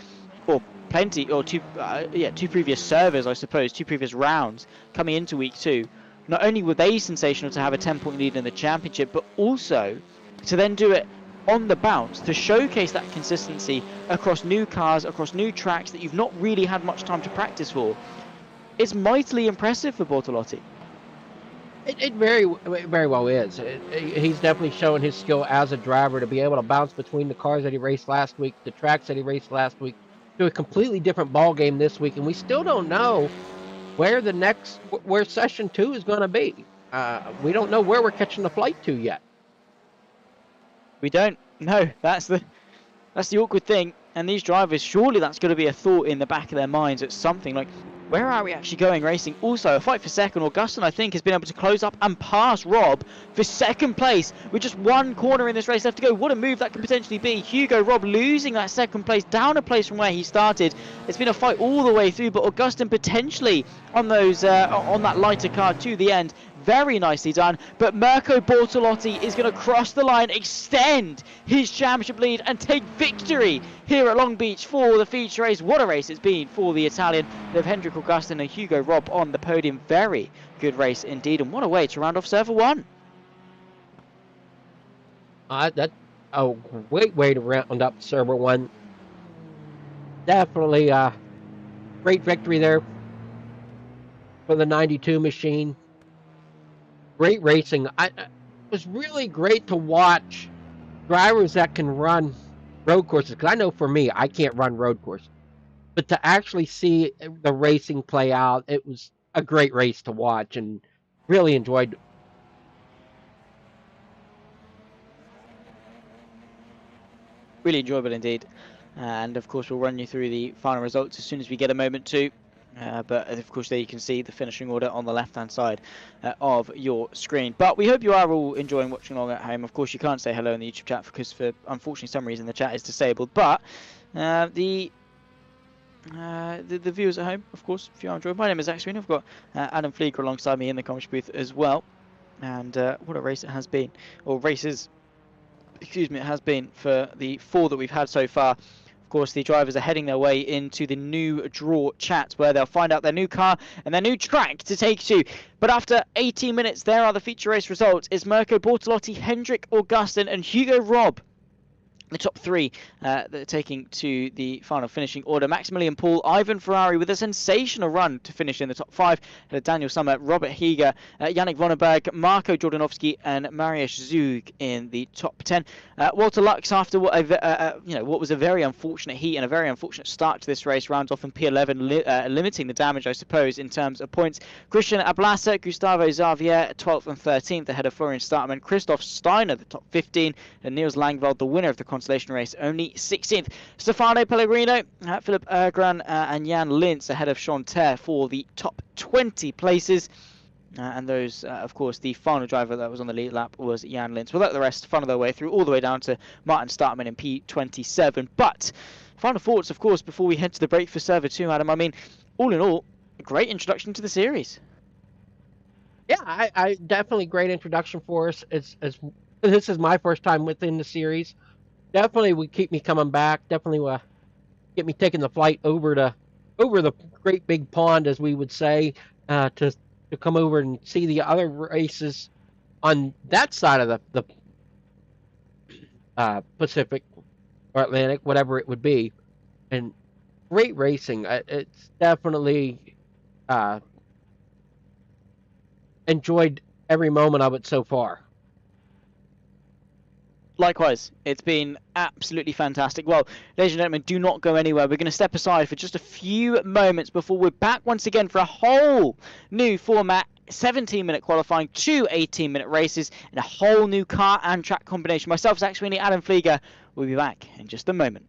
or two previous servers, I suppose, two previous rounds coming into week 2, not only were they sensational to have a 10-point lead in the championship, but also to then do it on the bounce, to showcase that consistency across new cars, across new tracks that you've not really had much time to practice for. It's mightily impressive for Bortolotti. It very well is. He's definitely showing his skill as a driver to be able to bounce between the cars that he raced last week, the tracks that he raced last week, to a completely different ball game this week, and we still don't know where session 2 is going to be. We don't know where we're catching the flight to yet. We don't. No, that's the awkward thing. And these drivers, surely that's going to be a thought in the back of their minds at something like, where are we actually going racing? Also, a fight for second. Augustin, I think, has been able to close up and pass Rob for second place with just one corner in this race left to go. What a move that could potentially be. Hugo Rob losing that second place, down a place from where he started. It's been a fight all the way through, but Augustin potentially on those on that lighter car to the end. Very nicely done, but Mirko Bortolotti is going to cross the line, extend his championship lead and take victory here at Long Beach for the feature race. What a race it's been for the Italian. They have Hendrik Augustin and Hugo Rob on the podium. Very good race indeed, and what a way to round off Server 1. That's a great way to round up Server 1. Definitely a great victory there for the 92 machine. Great racing. It was really great to watch drivers that can run road courses, because I know for me, I can't run road courses. But to actually see the racing play out, it was a great race to watch and really enjoyed. Really enjoyable indeed. And of course, we'll run you through the final results as soon as we get a moment to. But of course, there you can see the finishing order on the left-hand side of your screen. But we hope you are all enjoying watching along at home. Of course, you can't say hello in the YouTube chat because, for unfortunately some reason, the chat is disabled. But the viewers at home, of course, if you are enjoying. My name is Axwin. I've got Adam Flieger alongside me in the commentary booth as well. And what a race it has been, or races, excuse me, it has been for the 4 that we've had so far. Of course, the drivers are heading their way into the new draw chat, where they'll find out their new car and their new track to take to. But after 18 minutes, there are the feature race results. It's Mirko Bortolotti, Hendrik Augustin and Hugo Rob, the top 3 that are taking to the final finishing order. Maximilian Paul, Ivan Ferrari with a sensational run to finish in the top 5. Daniel Sommer, Robert Higa, Yannick Vonneberg, Marco Jordanovski and Mariusz Zug in the top 10. Walter Lux, after what was a very unfortunate heat and a very unfortunate start to this race, rounds off in P11, limiting the damage, I suppose, in terms of points. Christian Ablasa, Gustavo Xavier, 12th and 13th, ahead of Florian Startman. Christoph Steiner, the top 15, and Niels Langveld, the winner of the consolation race, only 16th. Stefano Pellegrino, Philip Ergran and Jan Lintz ahead of Sean Ter for the top 20 places. And those, of course, the final driver that was on the lead lap was Jan Lintz. We'll let the rest funnel their way through all the way down to Martin Startman in P27. But final thoughts, of course, before we head to the break for Server 2, Adam. I mean, all in all, a great introduction to the series. Yeah, I definitely great introduction for us. This is my first time within the series. Definitely would keep me coming back. Definitely will get me taking the flight over the great big pond, as we would say, to come over and see the other races on that side of the Pacific or Atlantic, whatever it would be. And great racing. It's definitely enjoyed every moment of it so far. Likewise, it's been absolutely fantastic. Well, ladies and gentlemen, do not go anywhere. We're going to step aside for just a few moments before we're back once again for a whole new format. 17-minute qualifying, 2 18-minute races, and a whole new car and track combination. Myself, Zach Sweeney, Adam Flieger. We'll be back in just a moment.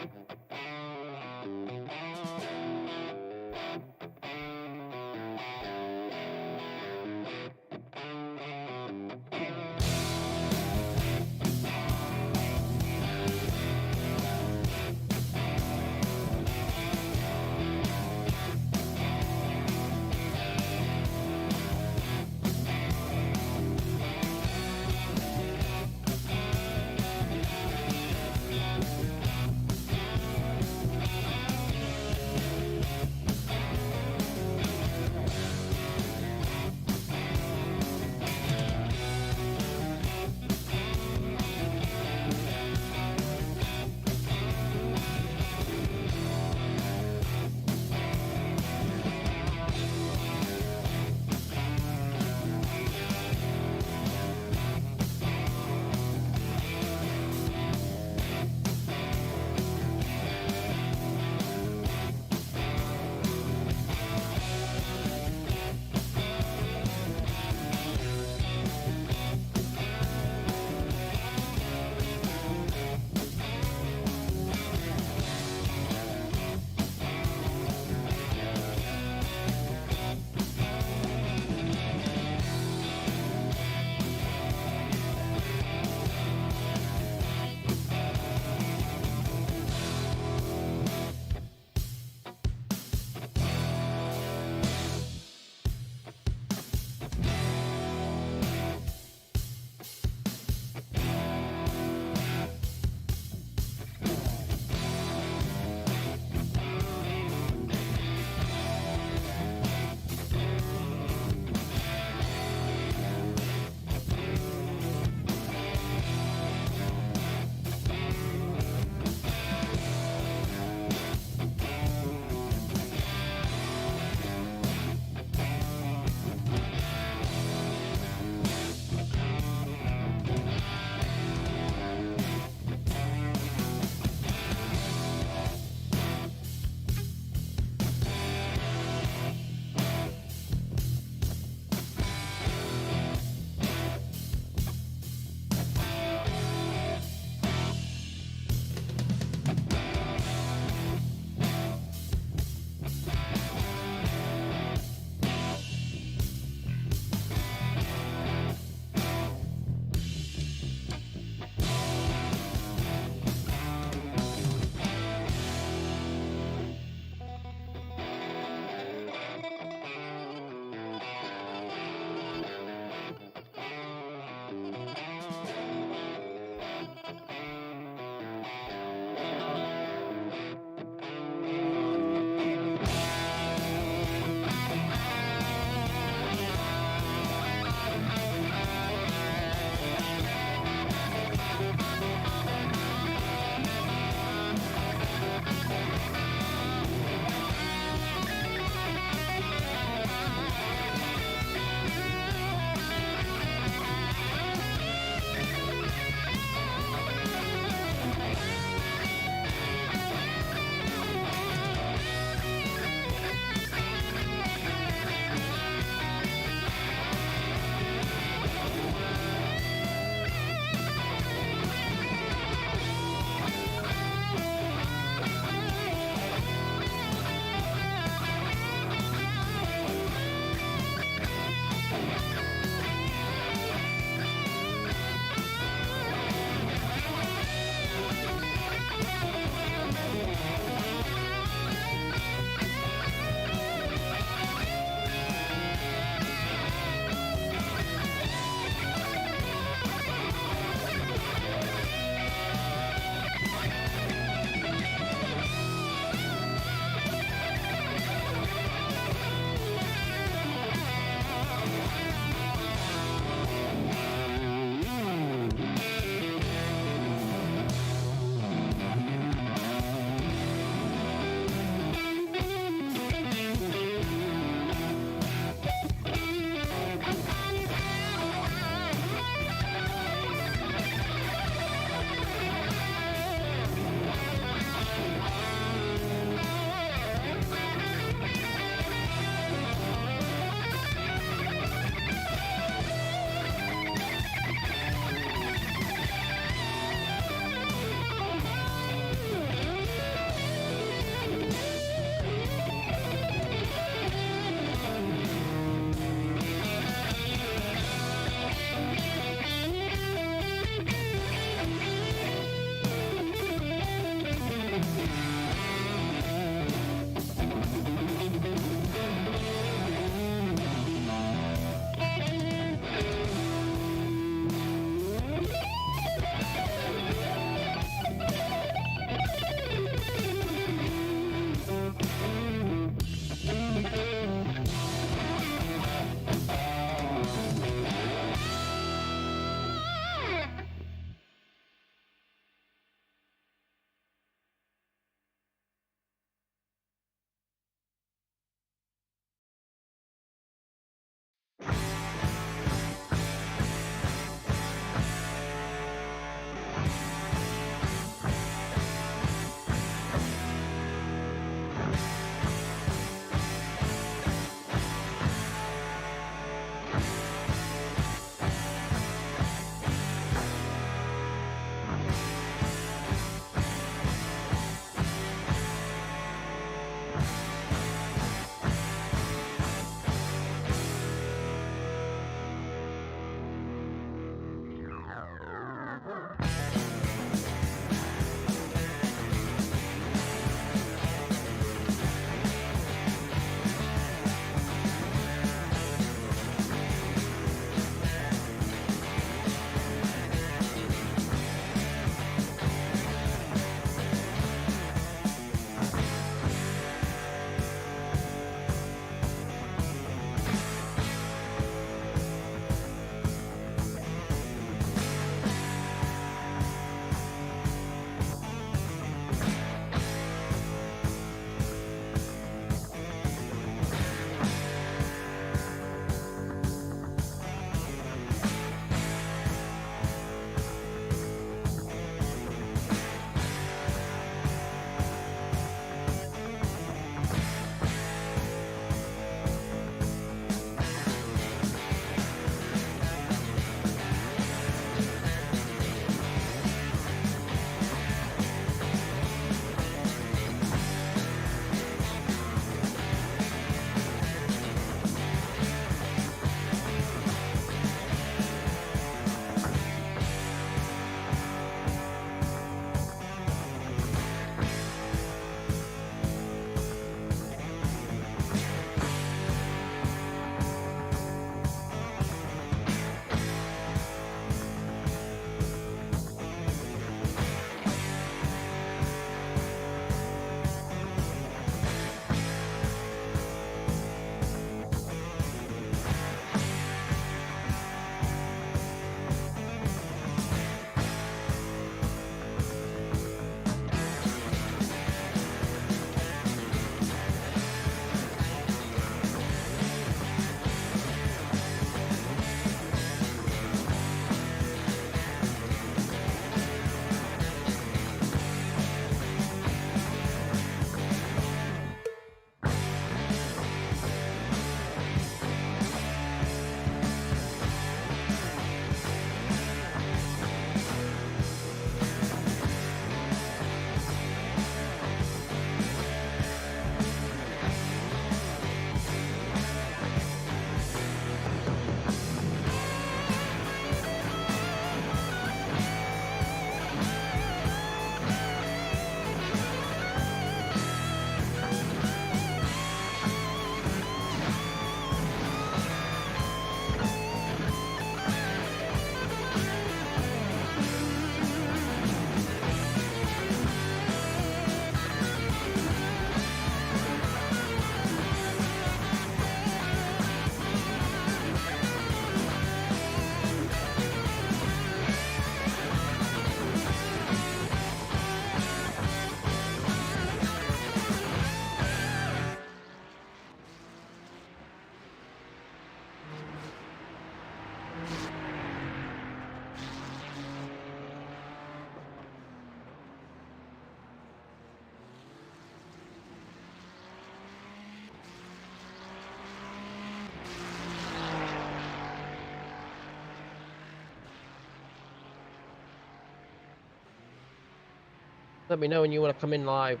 Let me know when you want to come in live.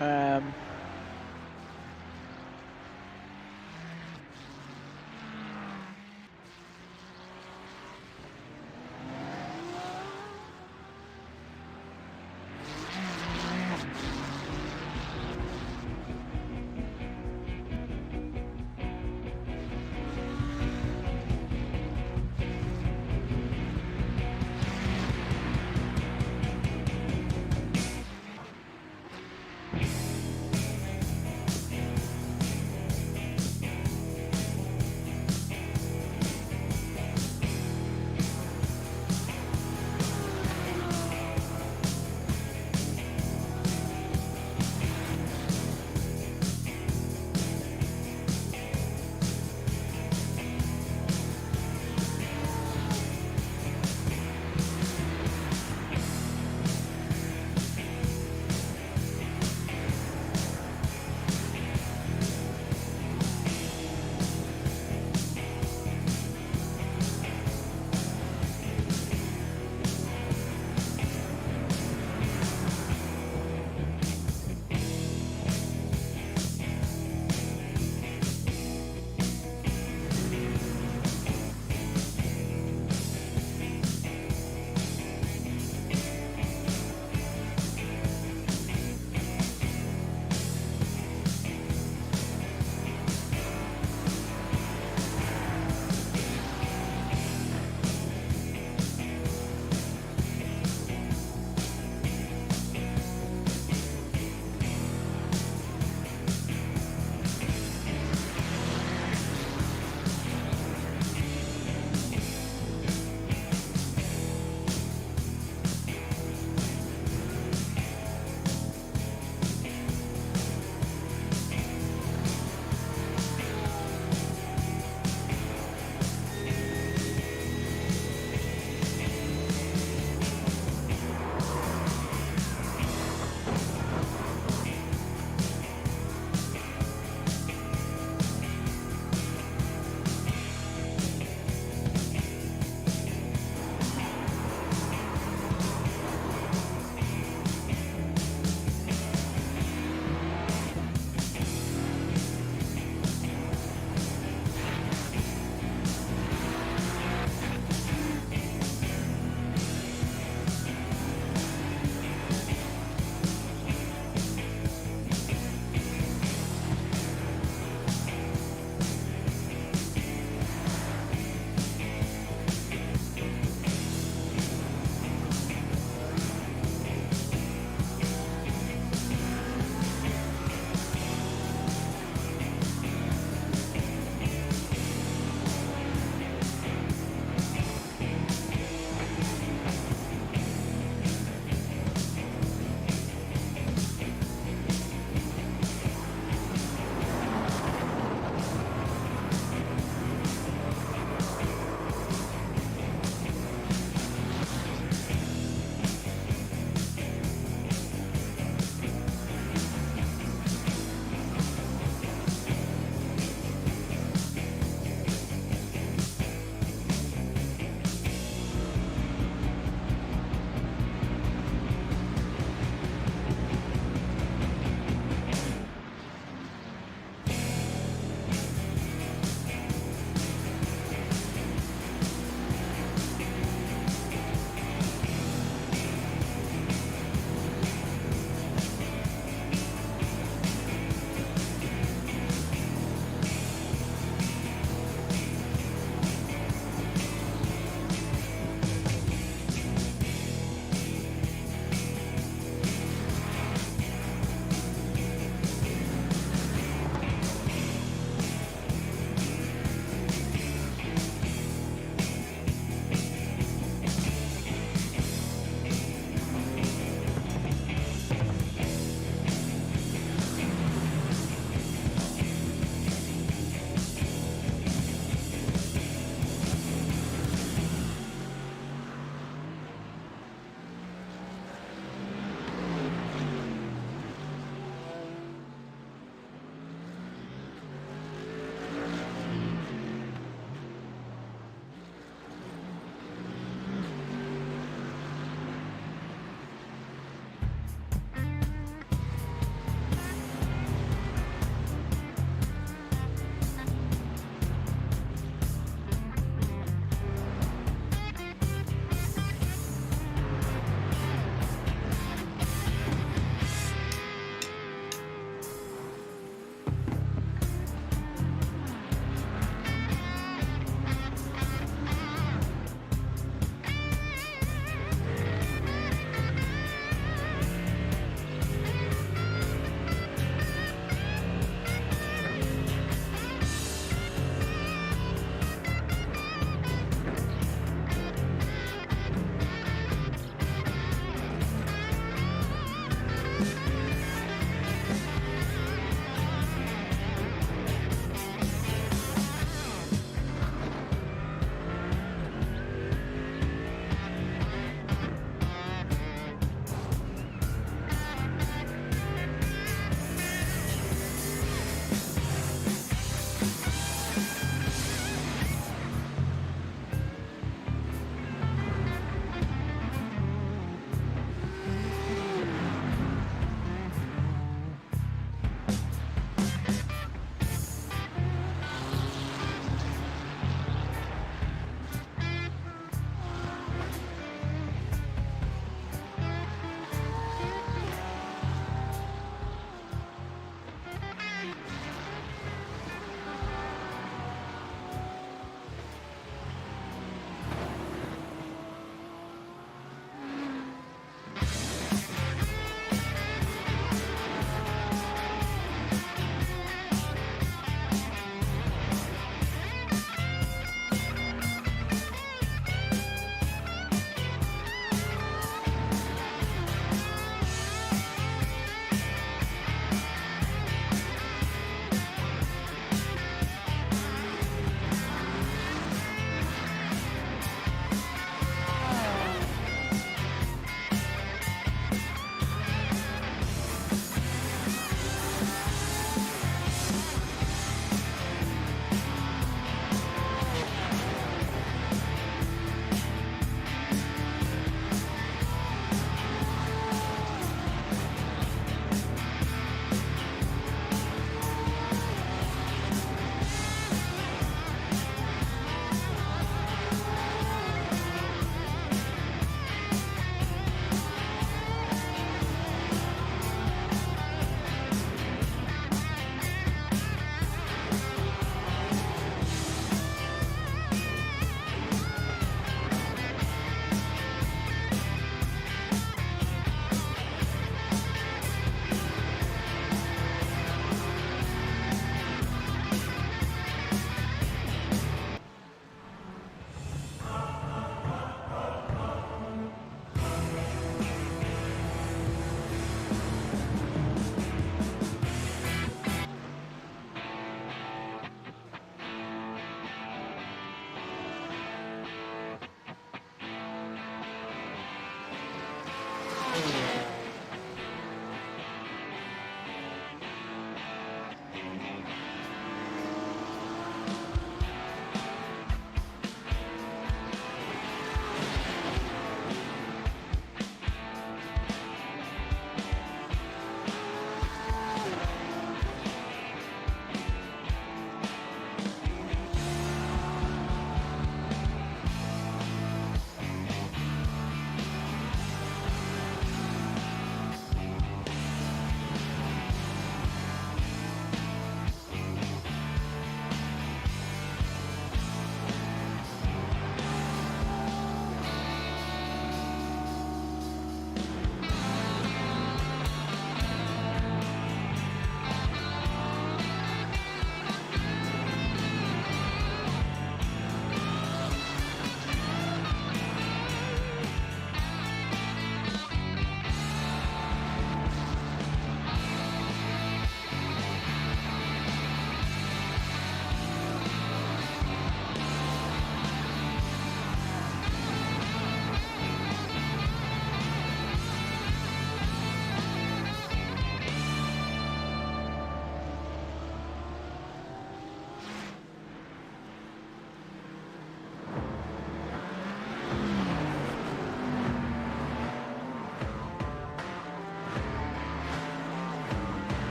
Um,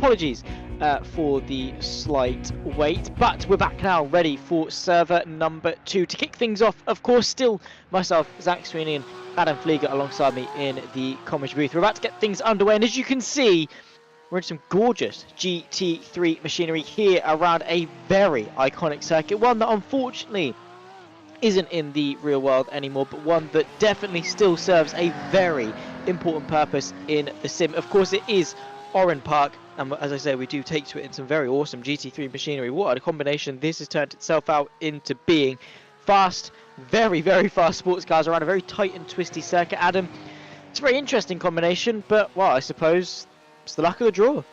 apologies for the slight wait, but we're back now, ready for server number 2. To kick things off, of course, still myself, Zach Sweeney, and Adam Flieger alongside me in the commentary booth. We're about to get things underway, and as you can see, we're in some gorgeous GT3 machinery here around a very iconic circuit, one that unfortunately isn't in the real world anymore, but one that definitely still serves a very important purpose in the sim. Of course, it is Oran Park, and as I say, we do take to it in some very awesome GT3 machinery. What a combination this has turned itself out into being. Fast, very, very fast sports cars around a very tight and twisty circuit. Adam, it's a very interesting combination, but, well, I suppose it's the luck of the draw.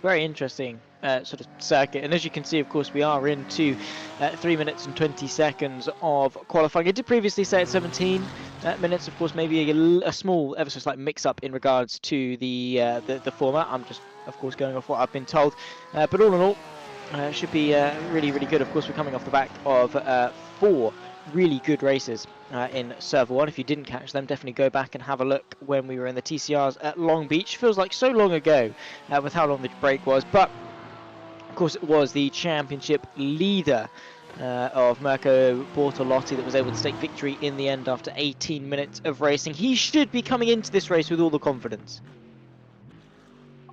Very interesting sort of circuit, and as you can see, of course, we are into 3 minutes and 20 seconds of qualifying. I did previously say it's 17 minutes. Of course, maybe a small, ever so slight mix-up in regards to the format. I'm just, of course, going off what I've been told, but all in all, should be really, really good. Of course, we're coming off the back of 4 really good races in Server 1. If you didn't catch them, definitely go back and have a look when we were in the TCRs at Long Beach. Feels like so long ago with how long the break was, but of course it was the championship leader of Mirko Bortolotti that was able to take victory in the end after 18 minutes of racing. He should be coming into this race with all the confidence.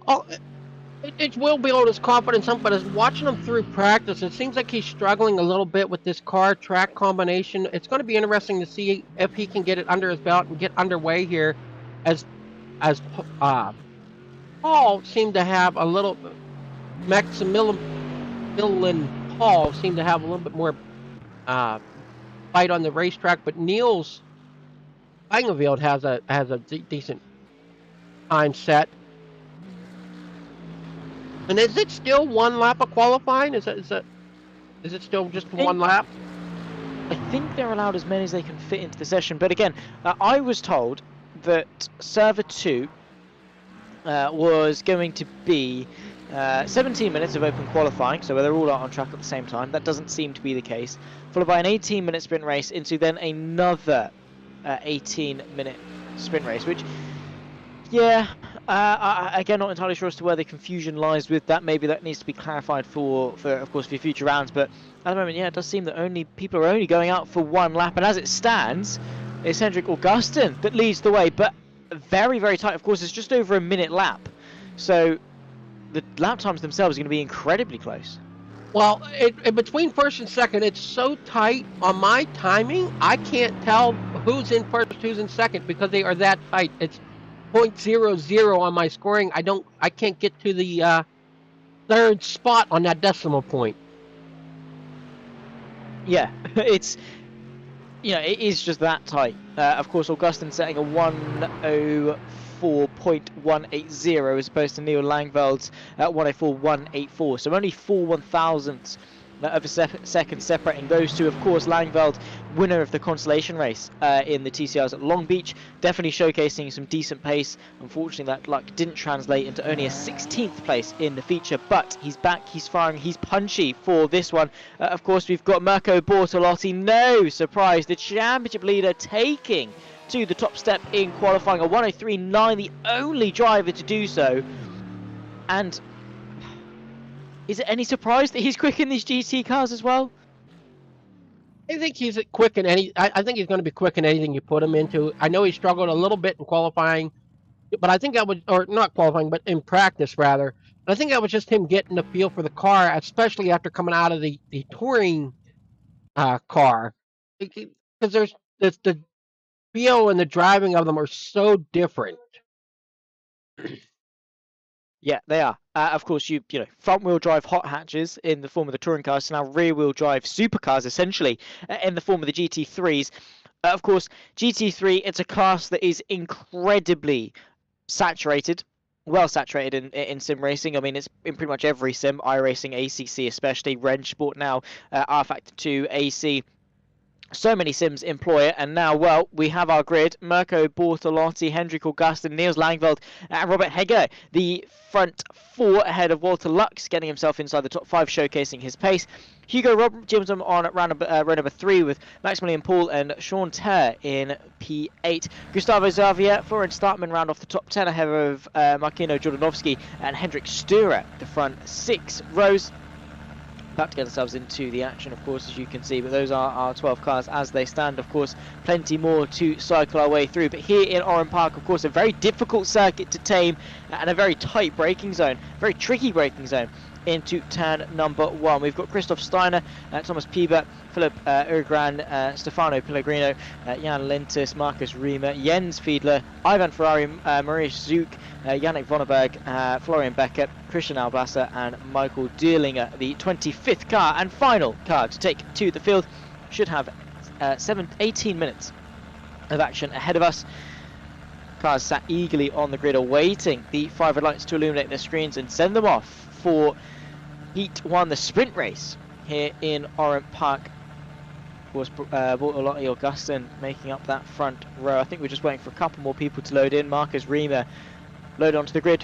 Oh, it will build his confidence up, but as watching him through practice, it seems like he's struggling a little bit with this car-track combination. It's going to be interesting to see if he can get it under his belt and get underway here, as Paul seemed to have a little, Maximilian Paul seemed to have a little bit more fight on the racetrack, but Niels Langeveld has a decent time set. And is it still 1 lap of qualifying? Is it still just 1 lap? I think they're allowed as many as they can fit into the session. But again, I was told that Server 2 was going to be 17 minutes of open qualifying, so they're all out on track at the same time. That doesn't seem to be the case. Followed by an 18-minute sprint race into then another 18-minute sprint race, which, yeah, again, not entirely sure as to where the confusion lies with that. Maybe that needs to be clarified for of course, for future rounds. But at the moment, yeah, it does seem that people are only going out for 1 lap. And as it stands, it's Hendrik Augustin that leads the way. But very, very tight. Of course, it's just over a minute lap. So the lap times themselves are going to be incredibly close. Well, between first and second, it's so tight. On my timing, I can't tell who's in first, who's in second, because they are that tight. It's 0.00 on my scoring. I can't get to the third spot on that decimal point. Yeah, it is just that tight. Of course, Augustin setting a 1:04.180 as opposed to Neil Langveld's at 1:04.184. So only 4/1000ths of a second separating those two. Of course, Langveld, winner of the consolation race in the TCRs at Long Beach, definitely showcasing some decent pace. Unfortunately, that luck didn't translate into only a 16th place in the feature, but he's back, he's firing, he's punchy for this one. Of course, we've got Mirko Bortolotti, no surprise, the championship leader, taking to the top step in qualifying, a 1:03.9, the only driver to do so. And is it any surprise that he's quick in these GT cars as well? I think he's quick in I think he's going to be quick in anything you put him into. I know he struggled a little bit in qualifying, but I think that was, or not qualifying, but in practice rather. But I think that was just him getting the feel for the car, especially after coming out of the touring car, because there's the feel and the driving of them are so different. Yeah, they are. Of course, you know, front-wheel drive hot hatches in the form of the touring cars, so now rear-wheel drive supercars, essentially, in the form of the GT3s. Of course, GT3, it's a class that is incredibly saturated, well saturated in sim racing. I mean, it's in pretty much every sim, iRacing, ACC especially, Wrench Sport now, R Factor 2, AC. So many sims employ it, and now, well, we have our grid. Mirko Bortolotti, Hendrik Augustin, Niels Langveld, and Robert Hegge, the front four ahead of Walter Lux, getting himself inside the top 5, showcasing his pace. Hugo Jimson on row number 3 with Maximilian Paul and Sean Ter in P8. Gustavo Xavier, Florian Startman round off the top 10 ahead of Markino Jordanovski and Hendrik Sturer, the front 6 rows. About to get ourselves into the action, of course, as you can see, but those are our 12 cars as they stand. Of course, plenty more to cycle our way through, but here in Oran Park, of course, a very difficult circuit to tame and a very tight braking zone, very tricky braking zone into turn number 1. We've got Christoph Steiner, Thomas Pieber, Philip Urgran, Stefano Pellegrino, Jan Lintus, Marcus Riemer, Jens Fiedler, Ivan Ferrari, Maurice Zook, Yannick Vonneberg, Florian Becker, Christian Alblasser and Michael Dierlinger, the 25th car and final car to take to the field. Should have 18 minutes of action ahead of us. Cars sat eagerly on the grid awaiting the 5 red lights to illuminate their screens and send them off for Heat 1, the sprint race here in Orient Park. Of course, Bortolotti Augustin making up that front row. I think we're just waiting for a couple more people to load in. Marcus Riemer load onto the grid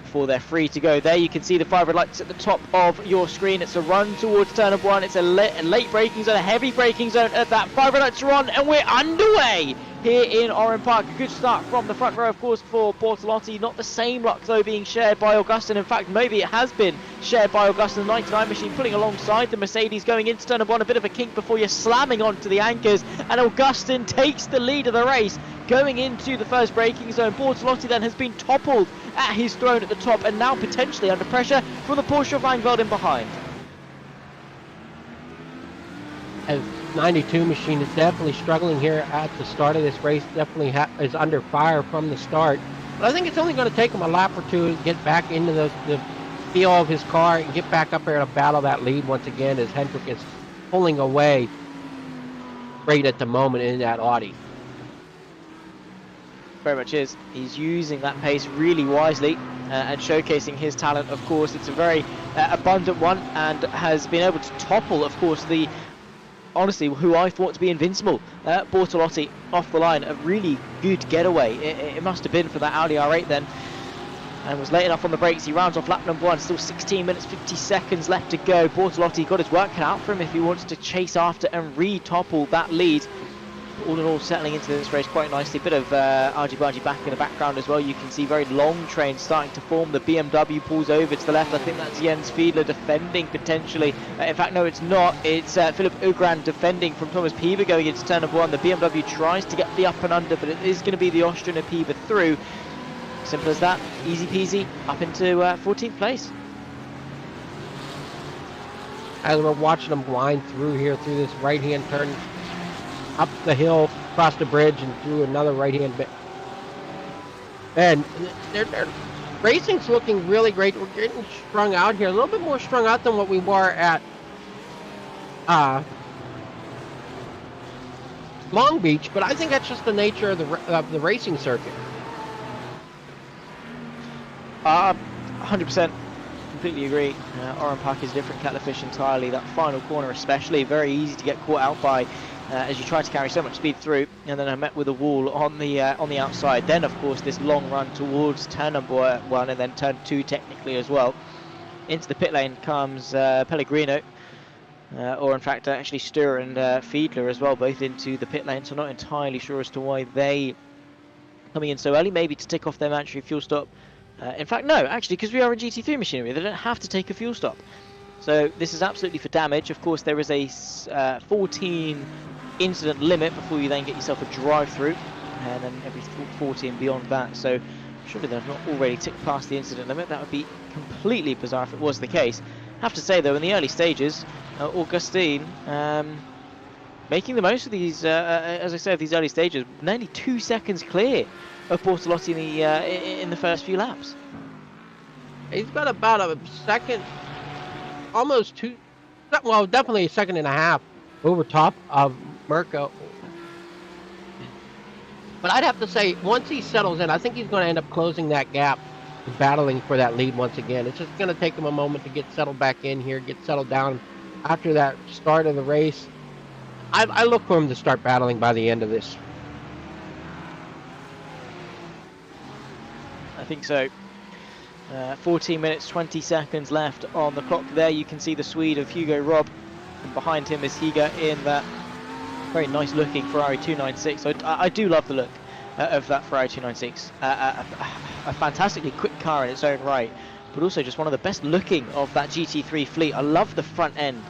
before they're free to go. There you can see the 5 red lights at the top of your screen. It's a run towards turn of 1. It's a late braking zone, a heavy braking zone at that. 5 red lights are on and we're underway here in Oran Park. A good start from the front row, of course, for Bortolotti. Not the same luck, though, being shared by Augustin. In fact, maybe it has been shared by Augustin. The 99 machine pulling alongside the Mercedes going into turn of 1. A bit of a kink before you're slamming onto the anchors. And Augustin takes the lead of the race going into the first braking zone. Bortolotti then has been toppled at his throne at the top and now potentially under pressure from the Porsche of Langveld in behind. As 92 machine is definitely struggling here at the start of this race, definitely is under fire from the start. But I think it's only going to take him a lap or two to get back into the feel of his car and get back up there to battle that lead once again as Hendrik is pulling away right at the moment in that Audi. Very much is. He's using that pace really wisely and showcasing his talent, of course. It's a very abundant one and has been able to topple, of course, the honestly, who I thought to be invincible, Bortolotti off the line. A really good getaway. It must have been for that Audi R8 then. And was late enough on the brakes. He rounds off lap number 1. Still 16 minutes, 50 seconds left to go. Bortolotti got his work cut out for him if he wants to chase after and re-topple that lead. All in all, settling into this race quite nicely. Bit of argy-bargy back in the background as well. You can see very long trains starting to form. The BMW pulls over to the left. I think that's Jens Fiedler defending potentially. In fact, no, it's not. It's Philip Ugran defending from Thomas Pieber going into turn number 1. The BMW tries to get the up and under, but it is going to be the Austrian and Pieber through. Simple as that. Easy peasy. Up into 14th place. As we're watching them wind through here through this right-hand turn, up the hill, across the bridge, and through another right-hand bit. And their racing's looking really great. We're getting strung out here, a little bit more strung out than what we were at Long Beach, but I think that's just the nature of the racing circuit. 100%. Completely agree. Oran Park is a different kettle of fish entirely. That final corner especially, very easy to get caught out by as you try to carry so much speed through, and then I met with a wall on the outside. Then of course this long run towards turn number 1 and then turn 2 technically as well. Into the pit lane comes Pellegrino, or in fact actually Stur and Fiedler as well, both into the pit lane. So not entirely sure as to why they coming in so early, maybe to tick off their mandatory fuel stop. In fact, no, actually, because we are in GT3 machinery, they don't have to take a fuel stop. So this is absolutely for damage. Of course, there is a 14 incident limit before you then get yourself a drive-through, and then every 14 beyond that. So surely they've not already ticked past the incident limit. That would be completely bizarre if it was the case. Have to say, though, in the early stages, Augustine making the most of these, as I said, these early stages, nearly 2 seconds clear of Bortolotti in the first few laps. He's got about a second, almost 2, well, definitely a second and a half over top of Mirko. But I'd have to say, once he settles in, I think he's going to end up closing that gap, battling for that lead once again. It's just going to take him a moment to get settled back in here, get settled down after that start of the race. I look for him to start battling by the end of this. I think so. 14 minutes 20 seconds left on the clock. There you can see the Swede of Hugo Robb, and behind him is Higa in that very nice looking Ferrari 296. So I do love the look of that Ferrari 296. A fantastically quick car in its own right, but also just one of the best looking of that GT3 fleet. I love the front end,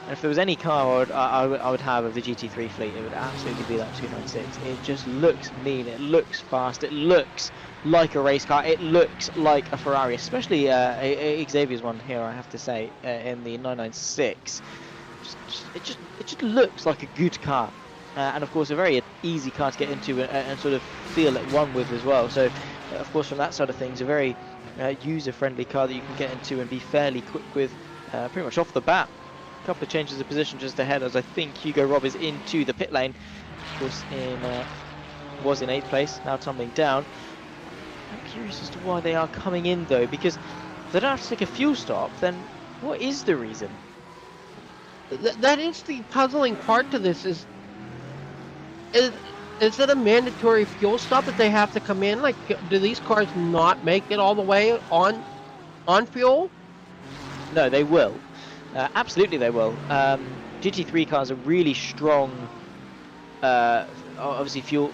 and if there was any car I would have of the GT3 fleet, it would absolutely be that 296. It just looks mean, it looks fast, it looks like a race car, it looks like a Ferrari, especially Xavier's one here, I have to say, in the 996. It just looks like a good car, and of course a very easy car to get into and sort of feel at one with as well. So of course from that side of things, a very user-friendly car that you can get into and be fairly quick with pretty much off the bat. A couple of changes of position just ahead, as I think Hugo Robb is into the pit lane. Of course was in 8th place, now tumbling down. I'm curious as to why they are coming in though, because if they don't have to take a fuel stop, then what is the reason? That is the puzzling part to this. Is it a mandatory fuel stop that they have to come in? Like, do these cars not make it all the way on fuel? No, they will. Absolutely, they will. GT3 cars are really strong. Obviously, fuel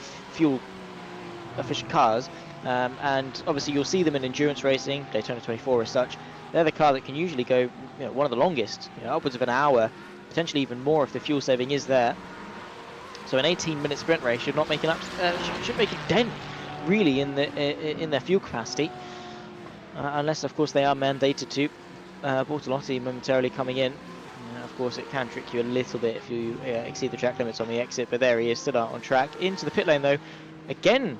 efficient cars. And obviously you'll see them in endurance racing, Daytona 24 as such. They're the car that can usually go, one of the longest, upwards of an hour, potentially even more if the fuel saving is there. So an 18-minute sprint race should not make should make a dent really in their fuel capacity, unless of course they are mandated to. Bortolotti momentarily coming in. Of course it can trick you a little bit if you exceed the track limits on the exit, but there he is, still out on track. Into the pit lane though, again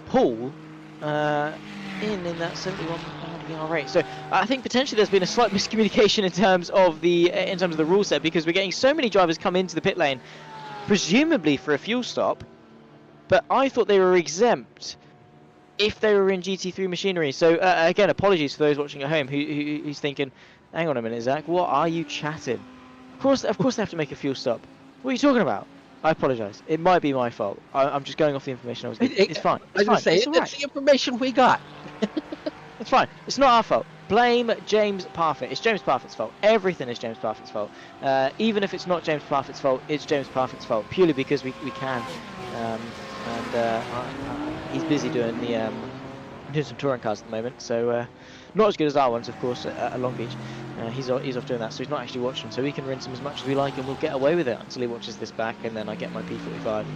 Paul. In that 71 rate. So I think potentially there's been a slight miscommunication in terms of the rule set, because we're getting so many drivers come into the pit lane, presumably for a fuel stop, but I thought they were exempt if they were in GT3 machinery. So again, apologies for those watching at home who's thinking, hang on a minute, Zach, what are you chatting? Of course they have to make a fuel stop. What are you talking about? I apologise. It might be my fault. I'm just going off the information I was given. It's fine. It's the information we got. It's fine. It's not our fault. Blame James Parfitt. It's James Parfitt's fault. Everything is James Parfitt's fault. Even if it's not James Parfitt's fault, it's James Parfitt's fault, purely because we can. He's busy doing some touring cars at the moment, so not as good as our ones, of course, at Long Beach. He's off doing that, so he's not actually watching, so we can rinse him as much as we like and we'll get away with it until he watches this back, and then I get my P45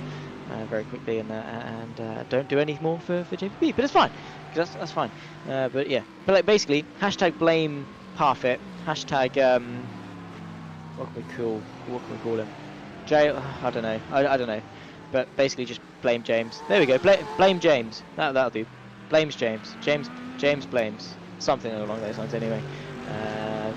very quickly and don't do any more for JPP, but it's fine, because that's fine. But yeah, but like basically, hashtag blame Parfitt, hashtag what can we call him? I don't know. I don't know. But basically just blame James. There we go. Blame James. That'll do. Blames James. James blames. Something along those lines anyway.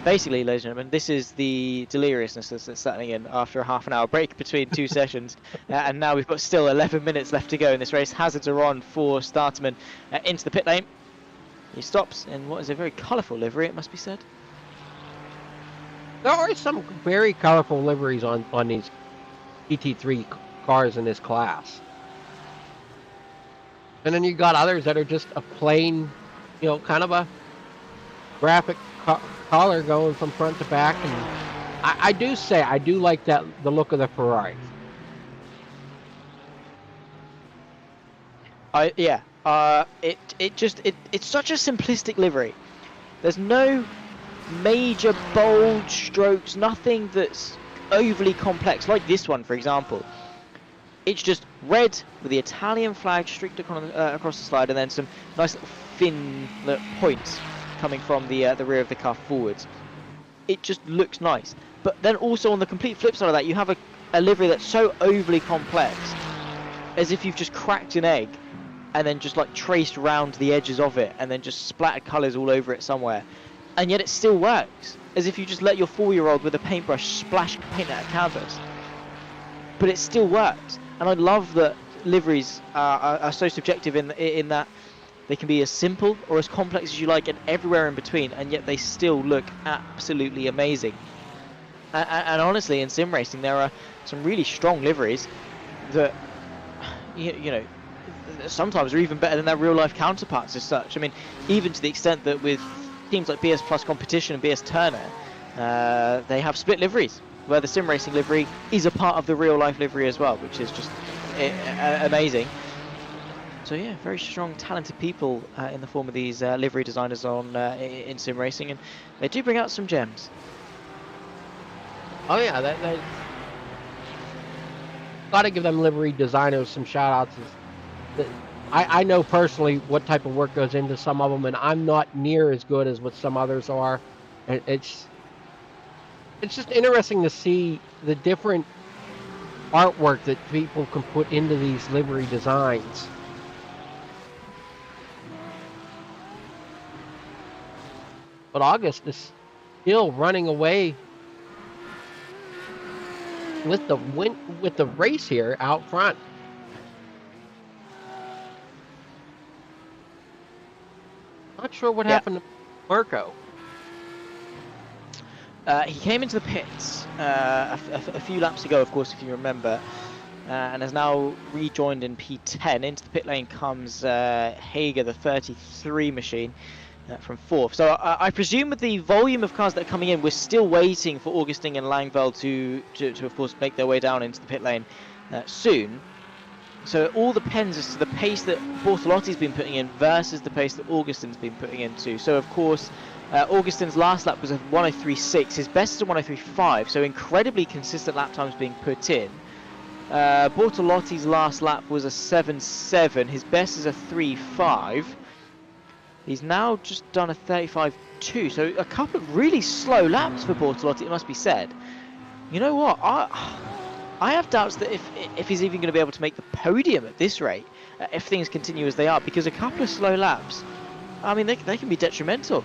Basically, ladies and gentlemen, this is the deliriousness that's settling in after a half-an-hour break between two sessions. And now we've got still 11 minutes left to go in this race. Hazards are on for Startman into the pit lane. He stops in what is a very colourful livery, it must be said. There are some very colourful liveries on these GT3 cars in this class. And then you got others that are just a plain, kind of a graphic collar going from front to back. And I do like the look of the Ferrari. It's such a simplistic livery. There's no major bold strokes, nothing that's overly complex like this one, for example. It's just red with the Italian flag streaked across the slide, and then some nice little thin points coming from the rear of the car forwards. It just looks nice. But then also on the complete flip side of that, you have a livery that's so overly complex, as if you've just cracked an egg and then just like traced around the edges of it and then just splattered colours all over it somewhere. And yet it still works, as if you just let your 4-year-old with a paintbrush splash paint at a canvas. But it still works. And I love that liveries are so subjective in that they can be as simple or as complex as you like and everywhere in between, and yet they still look absolutely amazing. And honestly, in sim racing, there are some really strong liveries that, you know, sometimes are even better than their real life counterparts as such. I mean, even to the extent that with teams like BS Plus Competition and BS Turner, they have split liveries where the sim racing livery is a part of the real life livery as well, which is just amazing. So yeah, very strong, talented people in the form of these livery designers in sim racing, and they do bring out some gems. Oh yeah, that gotta give them livery designers some shout outs. I know personally what type of work goes into some of them, and I'm not near as good as what some others are. And it's just interesting to see the different artwork that people can put into these livery designs. But August is still running away with the race here out front. Not sure what happened to Marco. He came into the pits a few laps ago, of course, if you remember, and has now rejoined in P10. Into the pit lane comes Hager, the 33 machine, from 4th. So I presume with the volume of cars that are coming in, we're still waiting for Augustin and Langveld to of course, make their way down into the pit lane soon. So it all depends as to the pace that Bortolotti's been putting in versus the pace that Augustin's been putting into. So of course, Augustin's last lap was a 1:03.6. His best is a 1:03.5. So incredibly consistent lap times being put in. Bortolotti's last lap was a 7:07. His best is a 3:05. He's now just done a 35.2. So a couple of really slow laps for Bortolotti, it must be said. You know what? I have doubts that if he's even going to be able to make the podium at this rate, if things continue as they are, because a couple of slow laps, I mean, they can be detrimental.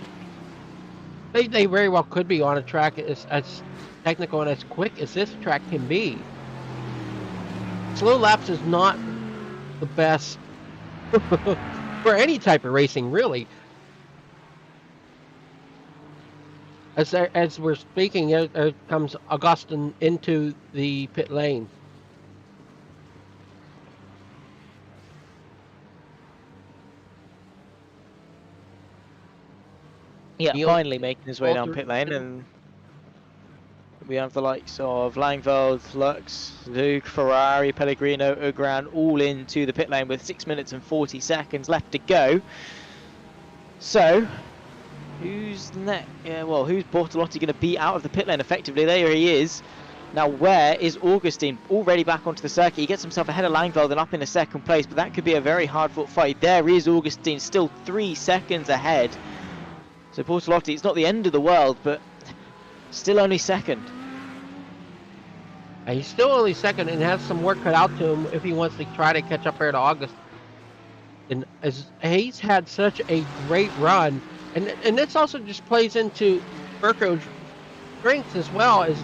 They very well could be on a track as technical and as quick as this track can be. Slow laps is not the best for any type of racing, really. As we're speaking, there comes Augustin into the pit lane. Yeah, finally making his way down pit lane, and we have the likes of Langveld, Lux, Luke, Ferrari, Pellegrino, Ogran all into the pit lane with 6 minutes and 40 seconds left to go. So, who's next? Yeah, well, who's Bortolotti going to beat out of the pit lane effectively? There he is. Now, where is Augustin? Already back onto the circuit. He gets himself ahead of Langveld and up in the second place, but that could be a very hard-fought fight. There is Augustin, still 3 seconds ahead. So Bortolotti, it's not the end of the world, but still only second. He's still only second and has some work cut out to him if he wants to try to catch up here to August. And as he's had such a great run, and this also just plays into Mirko's strengths as well. As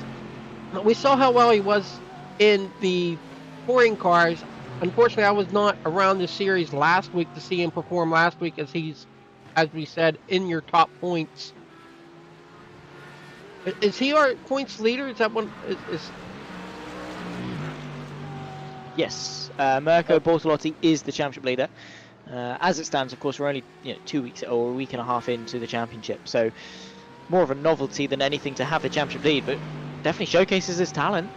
we saw how well he was in the touring cars. Unfortunately, I was not around the series last week to see him perform last week, as he's, as we said, in your top points. Is he our points leader? Is that one? Yes, Mirko Bortolotti is the championship leader. As it stands, of course, we're only 2 weeks or a week and a half into the championship, so more of a novelty than anything to have the championship lead, but definitely showcases his talent.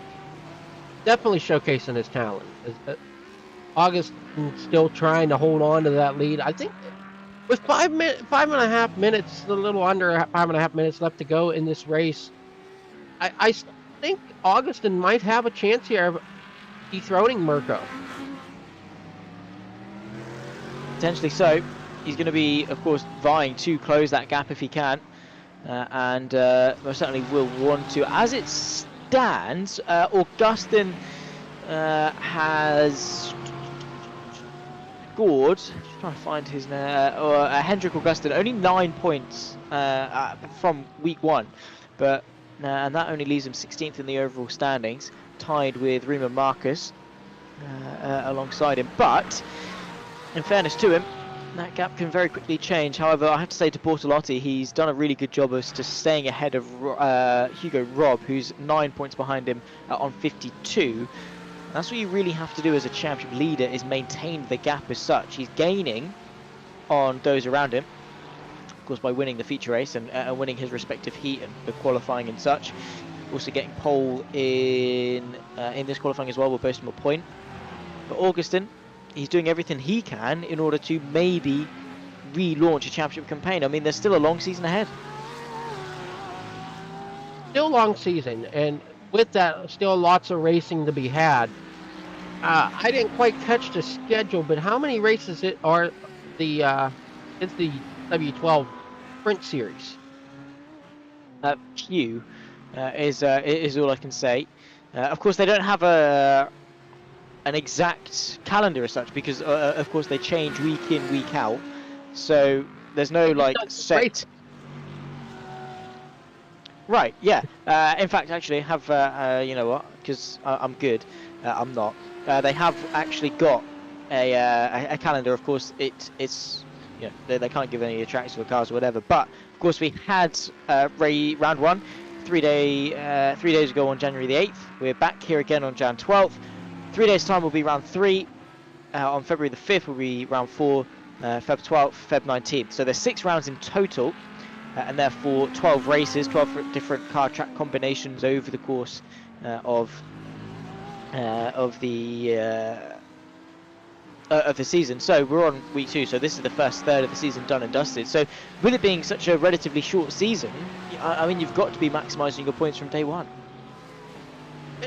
Definitely showcasing his talent. August still trying to hold on to that lead. I think with 5.5 minutes, a little under 5.5 minutes left to go in this race, I think Augustin might have a chance here of dethroning Mirko. Potentially so. He's going to be, of course, vying to close that gap if he can, and most certainly will want to. As it stands, Augustin has scored. Just trying to find his name. Hendrik Augustin, only 9 points from week 1, but and that only leaves him 16th in the overall standings, tied with Riemann Marcus. alongside him. But in fairness to him, that gap can very quickly change. However, I have to say to Bortolotti, he's done a really good job as to staying ahead of Hugo Robb, who's 9 points behind him on 52. That's what you really have to do as a championship leader, is maintain the gap as such. He's gaining on those around him, of course, by winning the feature race and winning his respective heat and the qualifying and such. Also getting pole in this qualifying as well will boast him a point. But Augustin, he's doing everything he can in order to maybe relaunch a championship campaign. I mean, there's still a long season ahead. Still a long season, and with that, still lots of racing to be had. I didn't quite catch the schedule, but how many races it's the W12 Sprint Series? Few is all I can say. Of course, they don't have an exact calendar as such, because of course they change week in, week out. So there's no like set. Right, yeah. In fact, actually, have you know what? Because I'm good. I'm not. They have actually got a calendar. Of course, it's you know, they can't give any tracks for cars or whatever. But of course, we had round 1 3 days ago on January the 8th. We're back here again on Jan 12th. 3 days time will be round 3. On February the 5th will be round 4. Feb 12th, Feb 19th. So there's 6 rounds in total. And therefore 12 races, 12 different car track combinations over the course of the season. So we're on week 2, so this is the first third of the season done and dusted. So with it being such a relatively short season, I mean, you've got to be maximising your points from day one.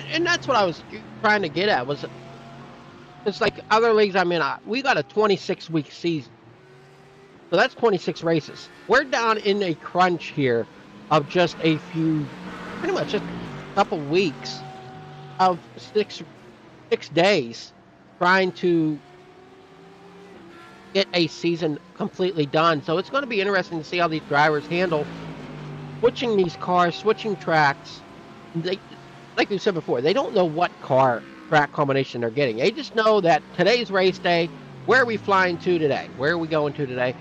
And that's what I was trying to get at. Was it's like other leagues I'm in, we got a 26-week season. So that's 26 races. We're down in a crunch here of just a few, pretty much just a couple weeks of six days trying to get a season completely done. So it's going to be interesting to see how these drivers handle switching these cars, switching tracks. They, like we said before, they don't know what track combination they're getting. They just know that today's race day. Where are we flying to today? Where are we going to today?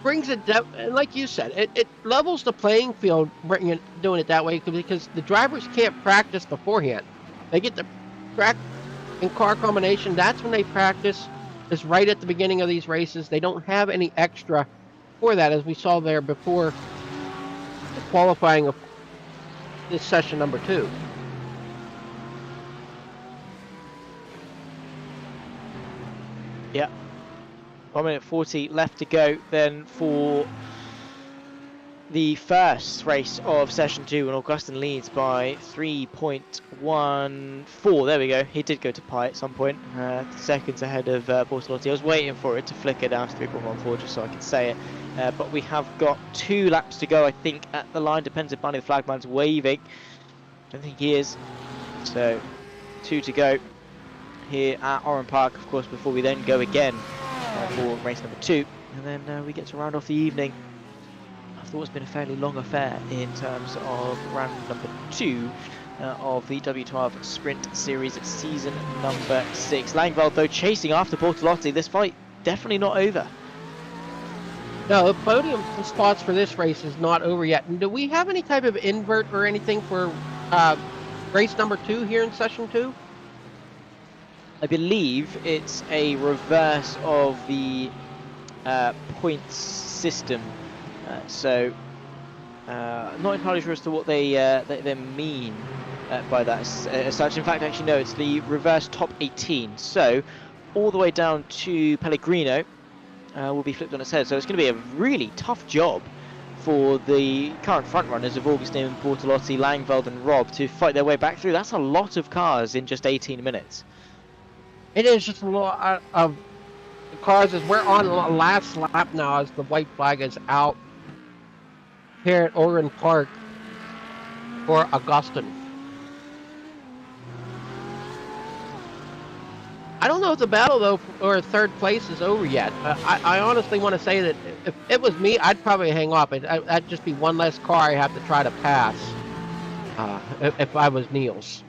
Brings it down, and like you said, it levels the playing field, doing it that way, because the drivers can't practice beforehand. They get the track and car combination. That's when they practice. Is right at the beginning of these races. They don't have any extra for that, as we saw there before the qualifying of this session number 2. Yeah. 1 minute 40 left to go then for the first race of session 2, and Augustin leads by 3.14. There we go. He did go to pi at some point, seconds ahead of Bortolotti. I was waiting for it to flicker down to 3.14 just so I could say it. But we have got 2 laps to go, I think, at the line. Depends if Bunny the Flagman's waving. I don't think he is. So 2 to go here at Oran Park, of course, before we then go again for race number 2, and then we get to round off the evening after what's been a fairly long affair in terms of round number 2 of the W12 Sprint Series season number 6. Langveld, though, chasing after Bortolotti. This fight definitely not over. No, the podium spots for this race is not over yet. And do we have any type of invert or anything for race number 2 here in session 2? I believe it's a reverse of the points system, so not entirely sure as to what they mean by that as such. In fact, actually no, it's the reverse top 18. So all the way down to Pellegrino will be flipped on its head. So it's going to be a really tough job for the current front runners of Augustin, Bortolotti, Langveld, and Robb to fight their way back through. That's a lot of cars in just 18 minutes. It is just a lot of cars as we're on the last lap now as the white flag is out here at Oran Park for Augustin. I don't know if the battle, though, or third place is over yet. I honestly want to say that if it was me, I'd probably hang off. That'd just be one less car I have to try to pass if I was Niels.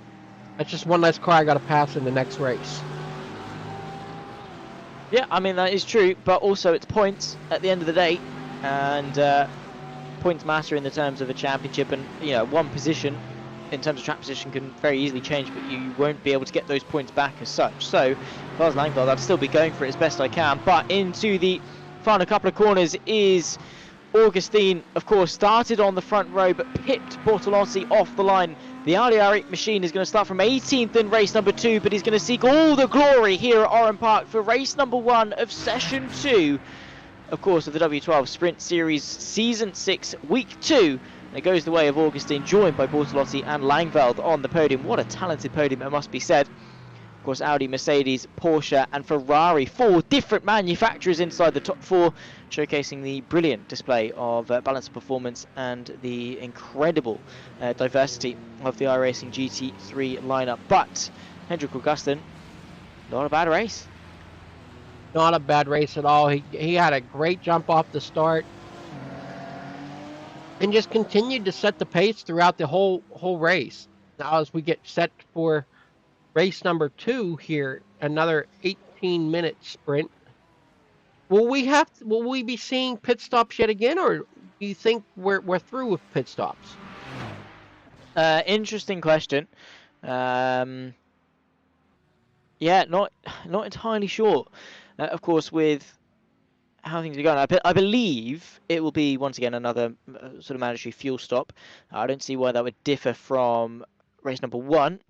That's just one less car I got to pass in the next race. Yeah, I mean, that is true, but also it's points at the end of the day, and points matter in the terms of a championship, and one position in terms of track position can very easily change, but you won't be able to get those points back as such. So if I was Langveld, I'd still be going for it as best I can, but into the final couple of corners is Augustine. Of course, started on the front row but pipped Bortolotti off the line. The Aliari machine is going to start from 18th in race number 2, but he's going to seek all the glory here at Oran Park for race number 1 of session 2, of course, of the W12 Sprint Series Season 6, Week 2. And it goes the way of Augustine, joined by Bortolotti and Langveld on the podium. What a talented podium, it must be said. Of course, Audi, Mercedes, Porsche and Ferrari, 4 different manufacturers inside the top 4, showcasing the brilliant display of balance of performance and the incredible diversity of the iRacing GT3 lineup. But Hendrik Augustin, not a bad race. Not a bad race at all. He had a great jump off the start and just continued to set the pace throughout the whole race. Now as we get set for race number 2 here, another 18-minute sprint. Will we be seeing pit stops yet again, or do you think we're through with pit stops? Interesting question. Yeah, not entirely sure. Of course, with how things are going, I believe it will be once again another sort of mandatory fuel stop. I don't see why that would differ from race number 1.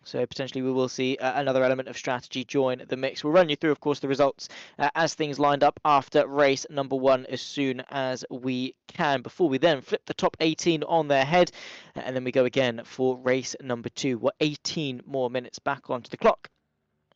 So potentially we will see another element of strategy join the mix. We'll run you through, of course, the results as things lined up after race number 1 as soon as we can, before we then flip the top 18 on their head, and then we go again for race number 2. We're 18 more minutes back onto the clock.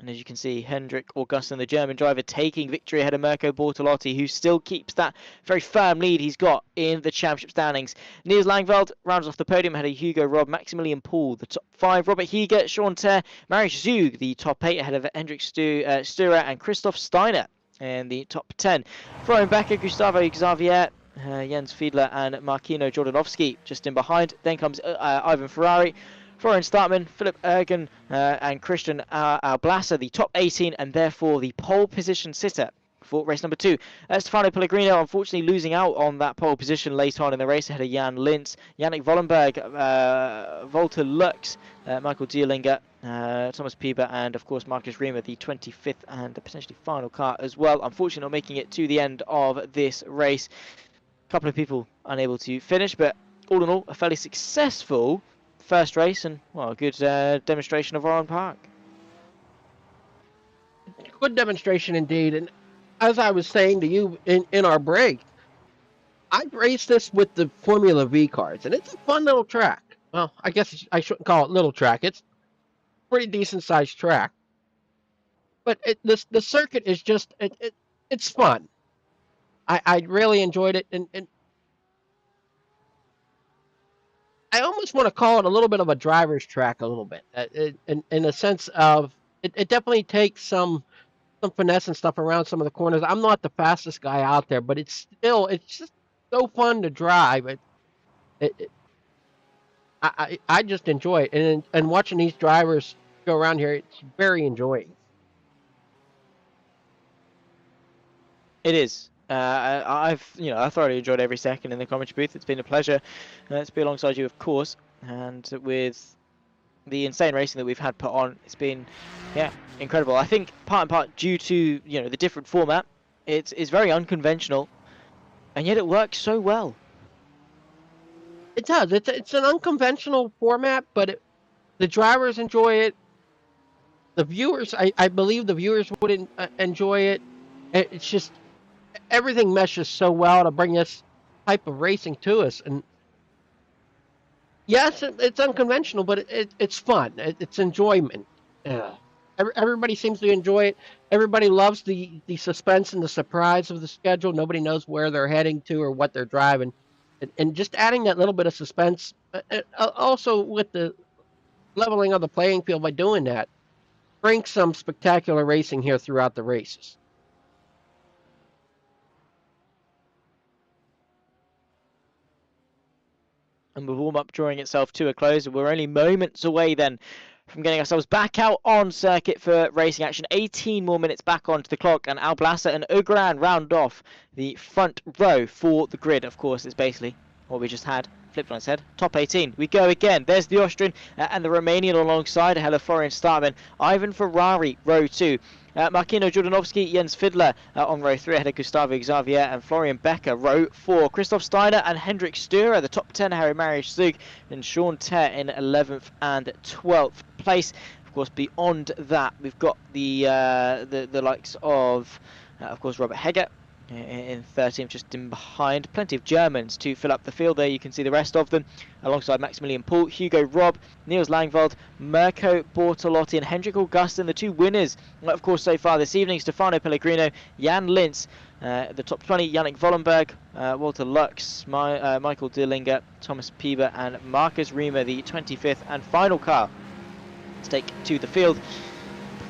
And as you can see, Hendrik Augustin, the German driver, taking victory ahead of Mirko Bortolotti, who still keeps that very firm lead he's got in the championship standings. Niels Langveld rounds off the podium ahead of Hugo Robb, Maximilian Poole, the top 5, Robert Heger, Sean Ter, Marius Zug, the top 8 ahead of Hendrik Sturer and Christoph Steiner in the top 10. Florian Becker, Gustavo Xavier, Jens Fiedler and Markino Jordanovski just in behind. Then comes Ivan Ferrari, Florian Startman, Philip Ergen and Christian Alblasser, the top 18 and therefore the pole position sitter for race number 2. Stefano Pellegrino unfortunately losing out on that pole position late on in the race ahead of Jan Lintz, Yannick Vollenberg, Volta Lux, Michael Dierlinger, Thomas Pieber and of course Marcus Riemer, the 25th and potentially final car as well. Unfortunately not making it to the end of this race. A couple of people unable to finish, but all in all a fairly successful first race and, well, a good demonstration of Oran Park. Good demonstration indeed. And as I was saying to you in our break, I've raced this with the Formula V cars, and it's a fun little track. Well, I guess I shouldn't call it little track. It's a pretty decent sized track. But the circuit is just, it's fun. I really enjoyed it, and I almost want to call it a little bit of a driver's track, a little bit, in a sense of it definitely takes some finesse and stuff around some of the corners. I'm not the fastest guy out there, but it's just so fun to drive. I just enjoy it, and watching these drivers go around here, it's very enjoying. It is. I've thoroughly enjoyed every second in the commentary booth. It's been a pleasure to be alongside you, of course, and with the insane racing that we've had put on, it's been incredible. I think part and part due to the different format. It's very unconventional, and yet it works so well. It does. It's an unconventional format, but the drivers enjoy it. The viewers, I believe, the viewers would enjoy it. It's just everything meshes so well to bring this type of racing to us. And yes, it's unconventional, but it's fun. It's enjoyment. Yeah. Everybody seems to enjoy it. Everybody loves the suspense and the surprise of the schedule. Nobody knows where they're heading to or what they're driving. And just adding that little bit of suspense, also with the leveling of the playing field by doing that, brings some spectacular racing here throughout the races. And with warm-up drawing itself to a close, we're only moments away then from getting ourselves back out on circuit for racing action. 18 more minutes back onto the clock, and Alblasa and Ugran round off the front row for the grid. Of course, it's basically what we just had. Flipped on its head. Top 18. We go again. There's the Austrian and the Romanian alongside ahead of Florian Starman. Ivan Ferrari, row 2. Markino Jordanovski, Jens Fidler on row 3 ahead of Gustavo Xavier and Florian Becker, row 4. Christoph Steiner and Hendrik Sturer, the top 10, Harry Marius Zug and Sean Ter in 11th and 12th place. Of course, beyond that, we've got the likes of course, Robert Hegger in 13th, just in behind. Plenty of Germans to fill up the field there. You can see the rest of them alongside Maximilian Paul, Hugo Robb, Niels Langveld, Mirko Bortolotti and Hendrik Augustin, the two winners of course so far this evening. Stefano Pellegrino, Jan Lintz, the top 20, Yannick Vollenberg, Walter Lux, Michael Dillinger, Thomas Pieber and Marcus Riemer, the 25th and final car to take to the field.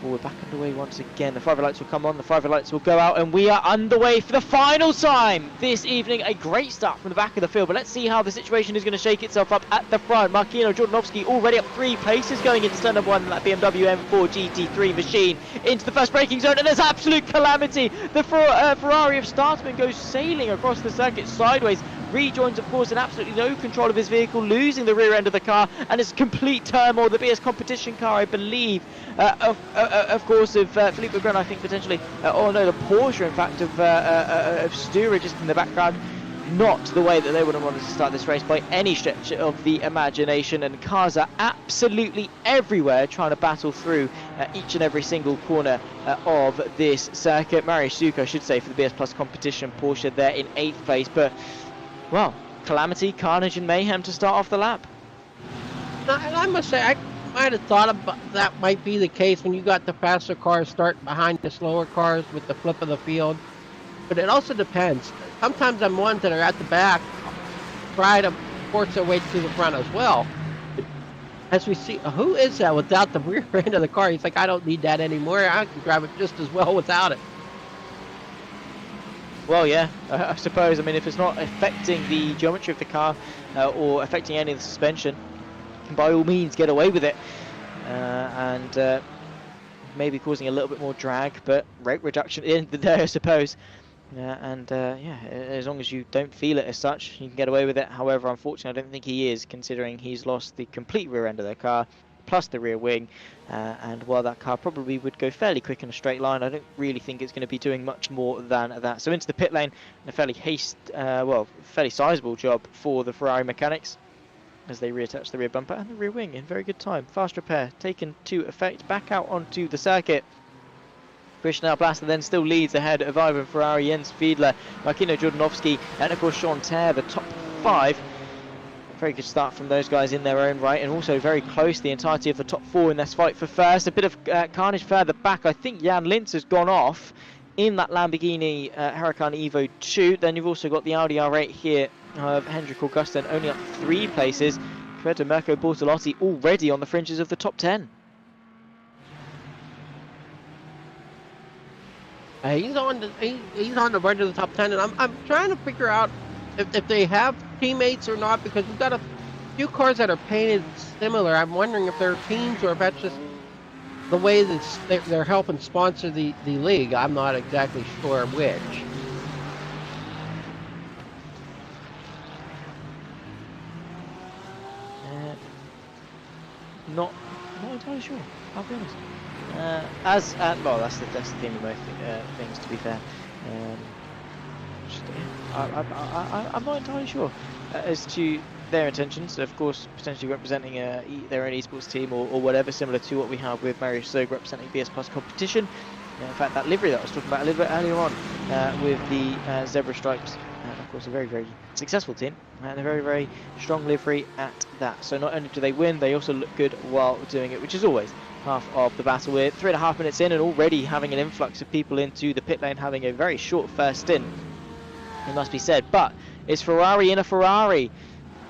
We're back underway once again. The five lights will come on, the five lights will go out, and we are underway for the final time this evening. A great start from the back of the field, but let's see how the situation is going to shake itself up at the front. Markino Jordanovski already up 3 places going into turn number 1 in that BMW M4 GT3 machine into the first braking zone, and there's absolute calamity. The Ferrari of Startman goes sailing across the circuit sideways, rejoins of course in absolutely no control of his vehicle, losing the rear end of the car, and it's complete turmoil. The BS competition car, I believe, of course, of Philippe Legrand, I think potentially, oh no, the Porsche in fact of Sturer just in the background. Not the way that they would have wanted to start this race by any stretch of the imagination, and cars are absolutely everywhere trying to battle through each and every single corner of this circuit. Marius Zuko, I should say, for the BS Plus competition, Porsche there in 8th place, but well, calamity, carnage and mayhem to start off the lap. And I must say, I might have thought about that might be the case when you got the faster cars start behind the slower cars with the flip of the field. But it also depends. Sometimes I'm ones that are at the back try to force their way to the front as well. As we see, who is that without the rear end of the car? He's like, I don't need that anymore. I can drive it just as well without it. Well, yeah, I suppose. I mean, if it's not affecting the geometry of the car or affecting any of the suspension, by all means get away with it, and maybe causing a little bit more drag, but rate reduction in the day, I suppose. Yeah, as long as you don't feel it as such, you can get away with it. However, unfortunately, I don't think he is, considering he's lost the complete rear end of the car, plus the rear wing, and while that car probably would go fairly quick in a straight line, I don't really think it's going to be doing much more than that. So into the pit lane, a fairly fairly sizable job for the Ferrari mechanics, as they reattach the rear bumper and the rear wing in very good time. Fast repair taken to effect, back out onto the circuit. Christian Alblasa then still leads ahead of Ivan Ferrari, Jens Fiedler, Markino Jordanovski, and of course Sean Ter, the top 5. Very good start from those guys in their own right, and also very close the entirety of the top 4 in this fight for first. A bit of carnage further back. I think Jan Lintz has gone off in that Lamborghini Huracan Evo 2. Then you've also got the Audi R8 here of Hendrik Augustin, only up 3 places compared to Mirko Bortolotti, already on the fringes of the top 10. He's on the verge of the top 10, and I'm trying to figure out if they have teammates or not, because we've got a few cars that are painted similar. I'm wondering if they're teams or if that's just the way that they're helping sponsor the league. I'm not exactly sure which. Not entirely sure, I'll be honest. Well, that's the theme of most things, to be fair. I'm not entirely sure as to their intentions. Of course, potentially representing their own esports team or whatever, similar to what we have with Marius Zog representing BS Plus competition. In fact, that livery that I was talking about a little bit earlier on with the zebra stripes, of course, a very, very successful team and a very, very strong livery at that. So not only do they win, they also look good while doing it, which is always half of the battle. We're 3.5 minutes in and already having an influx of people into the pit lane, having a very short first stint, it must be said. But it's Ferrari in a Ferrari,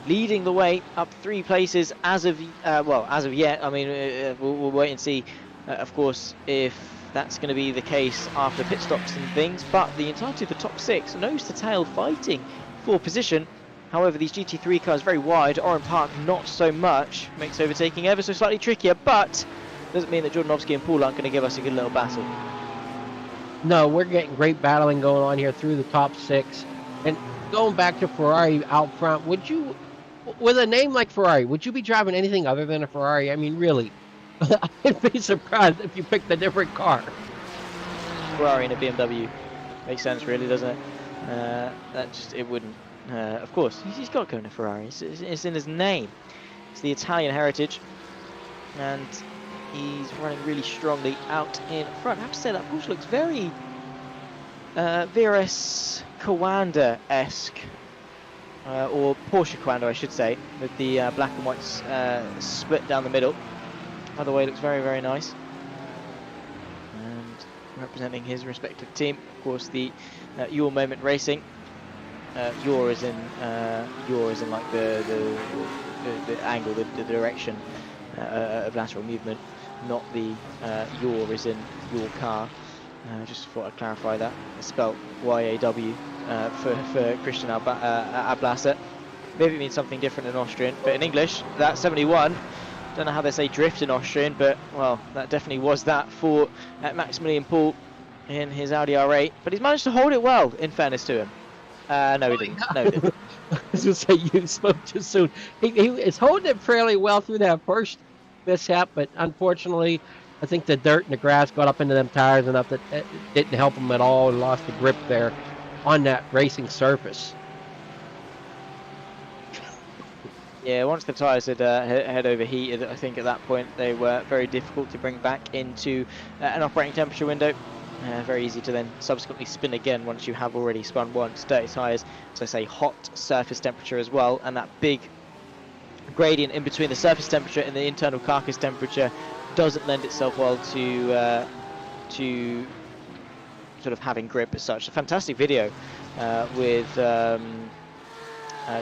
leading the way up 3 places as of yet. I mean, we'll wait and see, of course, if that's going to be the case after pit stops and things. But the entirety of the top 6, nose to tail, fighting for position. However, these GT3 cars very wide, Oran Park not so much, makes overtaking ever so slightly trickier, but doesn't mean that Jordanovski and Paul aren't going to give us a good little battle. No, we're getting great battling going on here through the top 6. And going back to Ferrari out front, would you, with a name like Ferrari, would you be driving anything other than a Ferrari? I mean, really, I'd be surprised if you picked a different car. Ferrari and a BMW. Makes sense, really, doesn't it? It wouldn't. Of course, he's got to go in a Ferrari. It's in his name. It's the Italian heritage. And he's running really strongly out in front. I have to say that Porsche looks very VRS Coanda-esque. Or Porsche Coanda, I should say, with the black and whites split down the middle. By the way, looks very, very nice. And representing his respective team, of course, the Your Moment Racing. Your is in like the angle, the direction of lateral movement, not the Your is in your car. Just thought I'd clarify that. It's spelled Y-A-W for Christian Ablasser. Maybe it means something different in Austrian, but in English, that 71. Don't know how they say drift in Austrian, but well, that definitely was that for Maximilian Paul in his Audi R8. But he's managed to hold it well, in fairness to him. No, he didn't. No, he didn't. I was going to say, you spoke too soon. He is holding it fairly well through that first mishap, but unfortunately, I think the dirt and the grass got up into them tires enough that it didn't help him at all and lost the grip there on that racing surface. Yeah, once the tyres had overheated, I think at that point they were very difficult to bring back into an operating temperature window. Very easy to then subsequently spin again once you have already spun once. Dirty tyres, as I say, hot surface temperature as well, and that big gradient in between the surface temperature and the internal carcass temperature doesn't lend itself well to sort of having grip as such. A fantastic video with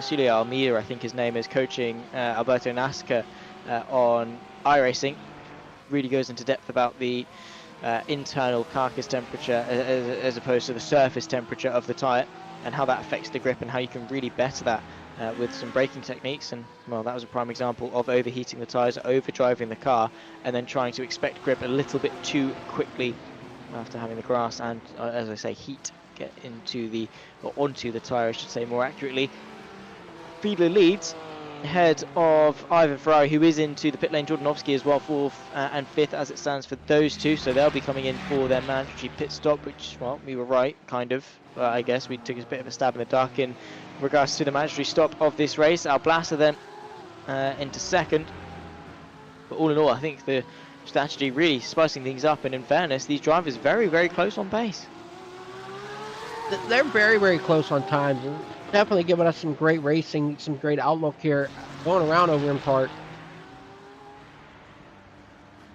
Sulio Almeida, I think his name is, coaching Alberto Nasca on iRacing. Really goes into depth about the internal carcass temperature as opposed to the surface temperature of the tyre, and how that affects the grip and how you can really better that with some braking techniques. And well, that was a prime example of overheating the tyres, overdriving the car, and then trying to expect grip a little bit too quickly after having the grass and, as I say, heat get into the, or onto the tyre, I should say more accurately. Fiedler leads ahead of Ivan Ferrari, who is into the pit lane. Jordanovski as well, 4th and 5th as it stands for those two, so they'll be coming in for their mandatory pit stop, which, well, we were right, kind of. I guess we took a bit of a stab in the dark in regards to the mandatory stop of this race. Alblasser then into 2nd. But all in all, I think the strategy really spicing things up, and in fairness, these drivers very, very close on pace. They're very, very close on time. Definitely giving us some great racing, some great outlook here going around over in Park.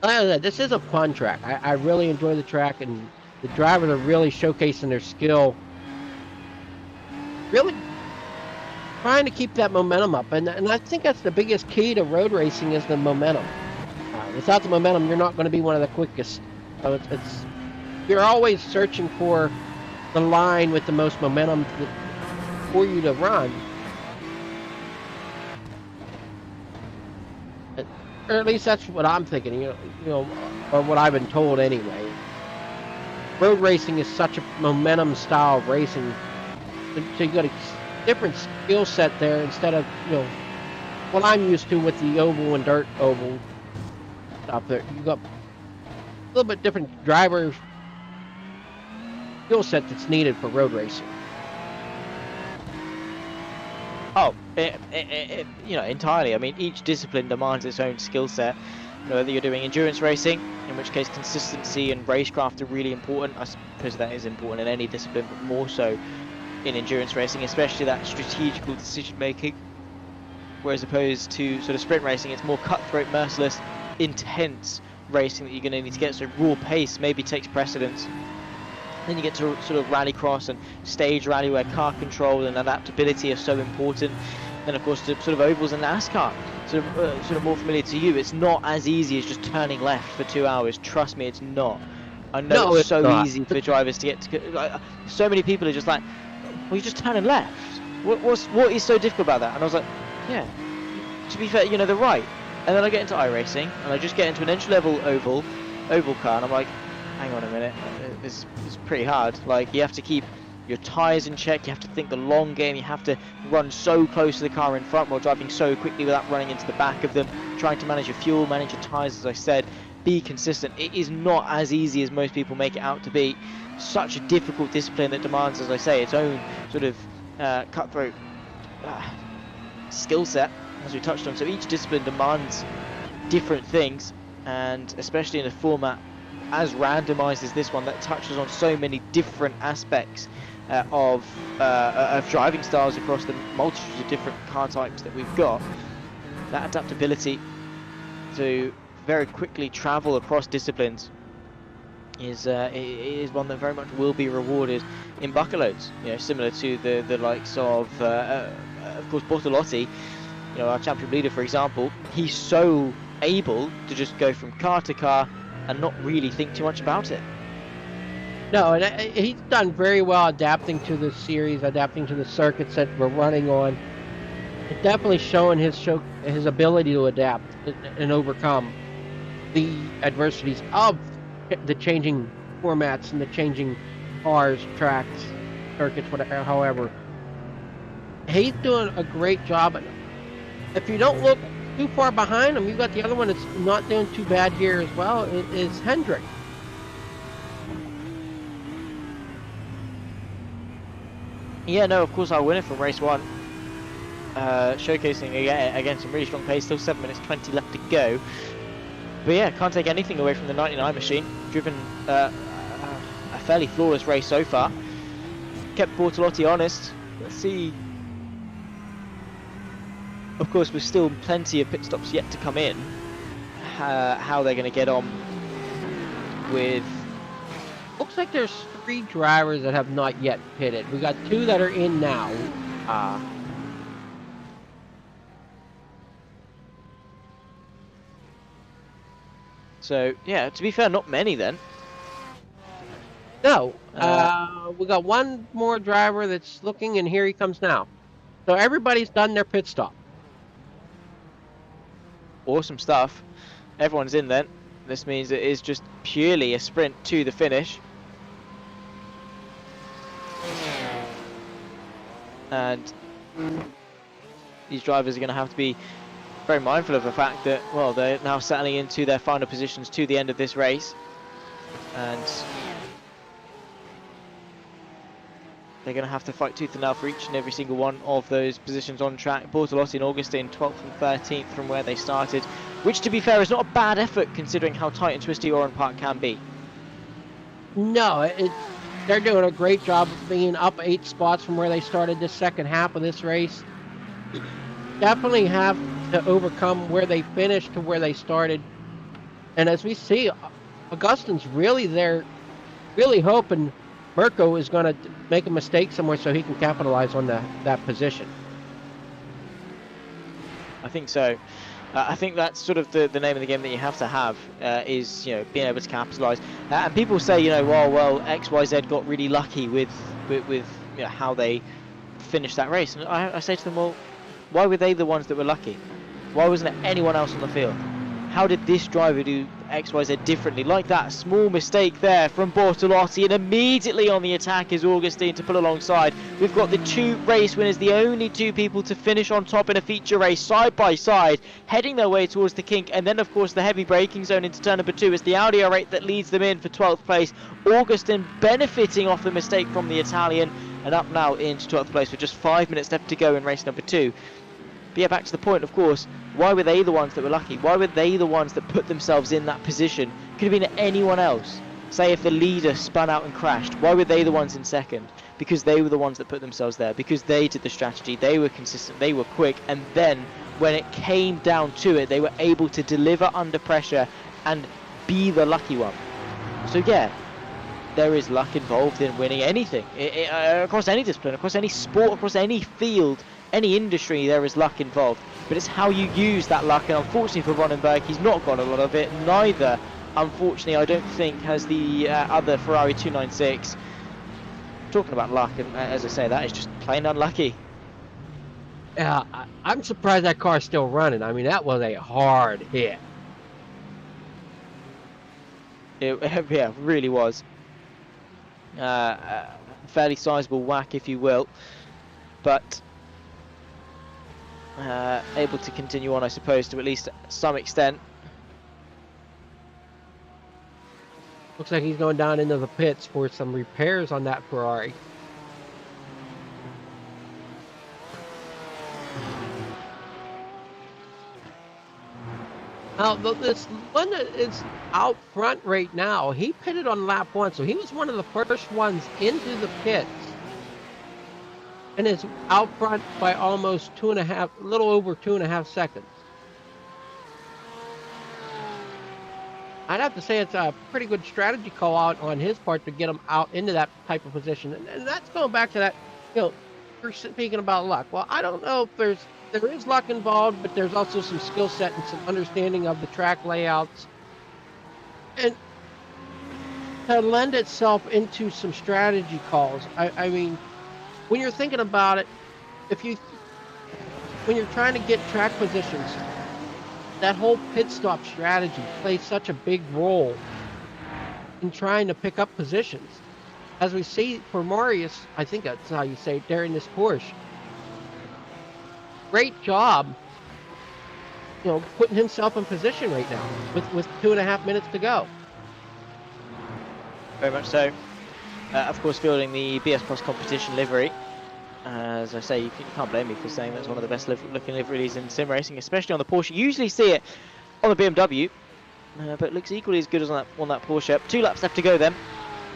This is a fun track. I really enjoy the track, and the drivers are really showcasing their skill, really trying to keep that momentum up, and I think that's the biggest key to road racing is the momentum. Without the momentum, you're not going to be one of the quickest. So you're always searching for the line with the most momentum for you to run, or at least that's what I'm thinking. You know, or what I've been told anyway. Road racing is such a momentum style of racing, so you got a different skill set there instead of, you know, what I'm used to with the oval and dirt oval stuff. There, you got a little bit different driver skill set that's needed for road racing. Oh, you know, entirely. I mean, each discipline demands its own skill set. You know, whether you're doing endurance racing, in which case consistency and racecraft are really important. I suppose that is important in any discipline, but more so in endurance racing, especially that strategical decision making. Whereas opposed to sort of sprint racing, it's more cutthroat, merciless, intense racing that you're going to need to get. So raw pace maybe takes precedence. Then you get to sort of rallycross and stage rally, where car control and adaptability are so important. Then of course to sort of ovals and NASCAR, sort of more familiar to you. It's not as easy as just turning left for 2 hours. Trust me, it's not. I know it's so easy for drivers to get to. Like, so many people are just like, well, you're just turning left. what is so difficult about that? And I was like, yeah, to be fair, you know, they're right. And then I get into iRacing, and I just get into an entry-level oval car, and I'm like, hang on a minute, this is pretty hard. Like, you have to keep your tyres in check, you have to think the long game, you have to run so close to the car in front while driving so quickly without running into the back of them, trying to manage your fuel, manage your tyres, as I said, be consistent. It is not as easy as most people make it out to be. Such a difficult discipline that demands, as I say, its own sort of cutthroat skill set, as we touched on. So each discipline demands different things, and especially in a format as randomized as this one that touches on so many different aspects of driving styles across the multitude of different car types that we've got, that adaptability to very quickly travel across disciplines is one that very much will be rewarded in bucket loads. You know, similar to the likes of course Bortolotti, you know, our champion leader, for example. He's so able to just go from car to car and not really think too much about it. No, and he's done very well adapting to the series, adapting to the circuits that we're running on. It's definitely showing his ability to adapt and overcome the adversities of the changing formats and the changing cars, tracks, circuits, whatever. However, he's doing a great job. And if you don't look too far behind him, you've got the other one that's not doing too bad here as well. It is Hendrick. Yeah, no, of course, our winner from race 1, showcasing again some really strong pace. Still 7 minutes 20 left to go. But yeah, can't take anything away from the 99 machine. Driven a fairly flawless race so far. Kept Bortolotti honest. Let's see. Of course, with still plenty of pit stops yet to come in, how they're going to get on with... Looks like there's 3 drivers that have not yet pitted. We got 2 that are in now. So, yeah, to be fair, not many then. No. We got 1 more driver that's looking, and here he comes now. So everybody's done their pit stop. Awesome stuff. Everyone's in then. This means it is just purely a sprint to the finish. And these drivers are going to have to be very mindful of the fact that, well, they're now settling into their final positions to the end of this race. And they're going to have to fight tooth and nail for each and every single one of those positions on track. Bortolotti and Augustine 12th and 13th from where they started, which, to be fair, is not a bad effort considering how tight and twisty Oran Park can be. No, they're doing a great job of being up 8 spots from where they started the second half of this race. Definitely have to overcome where they finished to where they started. And as we see, Augustine's really there, really hoping Mirko is going to make a mistake somewhere so he can capitalize on that position. I think so. I think that's sort of the name of the game that you have to have, is, you know, being able to capitalise. And people say, you know, well, XYZ got really lucky with you know, how they finished that race. And I say to them, well, why were they the ones that were lucky? Why wasn't it anyone else on the field? How did this driver do XYZ differently? Like that small mistake there from Bortolotti, and immediately on the attack is Augustine to pull alongside. We've got the 2 race winners, the only 2 people to finish on top in a feature race side by side, heading their way towards the kink, and then of course the heavy braking zone into turn number 2. It's the Audi R8 that leads them in for 12th place. Augustine benefiting off the mistake from the Italian, and up now into 12th place with just 5 minutes left to go in race number 2. But yeah, back to the point, of course, why were they the ones that were lucky? Why were they the ones that put themselves in that position? Could have been anyone else. Say if the leader spun out and crashed, why were they the ones in second? Because they were the ones that put themselves there, because they did the strategy, they were consistent, they were quick, and then when it came down to it, they were able to deliver under pressure and be the lucky one. So yeah, there is luck involved in winning anything, across any discipline, across any sport, across any field, any industry. There is luck involved, but it's how you use that luck. And unfortunately for Ronenberg, he's not got a lot of it. Neither, unfortunately, I don't think has the other Ferrari 296. Talking about luck, and as I say, that is just plain unlucky. Yeah, I'm surprised that car's still running. I mean, that was a hard hit. It yeah, really was. Fairly sizable whack, if you will, but able to continue on, I suppose, to at least some extent. Looks like he's going down into the pits for some repairs on that Ferrari. Now, this one that is out front right now, he pitted on lap 1, so he was one of the first ones into the pits. And is out front by almost a little over 2.5 seconds. I'd have to say it's a pretty good strategy call out on his part to get him out into that type of position. And that's going back to that, you're speaking about luck. Well, I don't know if there is luck involved, but there's also some skill set and some understanding of the track layouts. And to lend itself into some strategy calls. I mean, when you're thinking about it, when you're trying to get track positions, that whole pit stop strategy plays such a big role in trying to pick up positions. As we see for Marius, I think that's how you say it, during this Porsche. Great job, putting himself in position right now with 2.5 minutes to go. Very much so. Of course, fielding the BS Plus competition livery. As I say, you can't blame me for saying that's one of the best looking liveries in sim racing, especially on the Porsche. You usually see it on the BMW, but it looks equally as good as on that Porsche. 2 laps left to go then,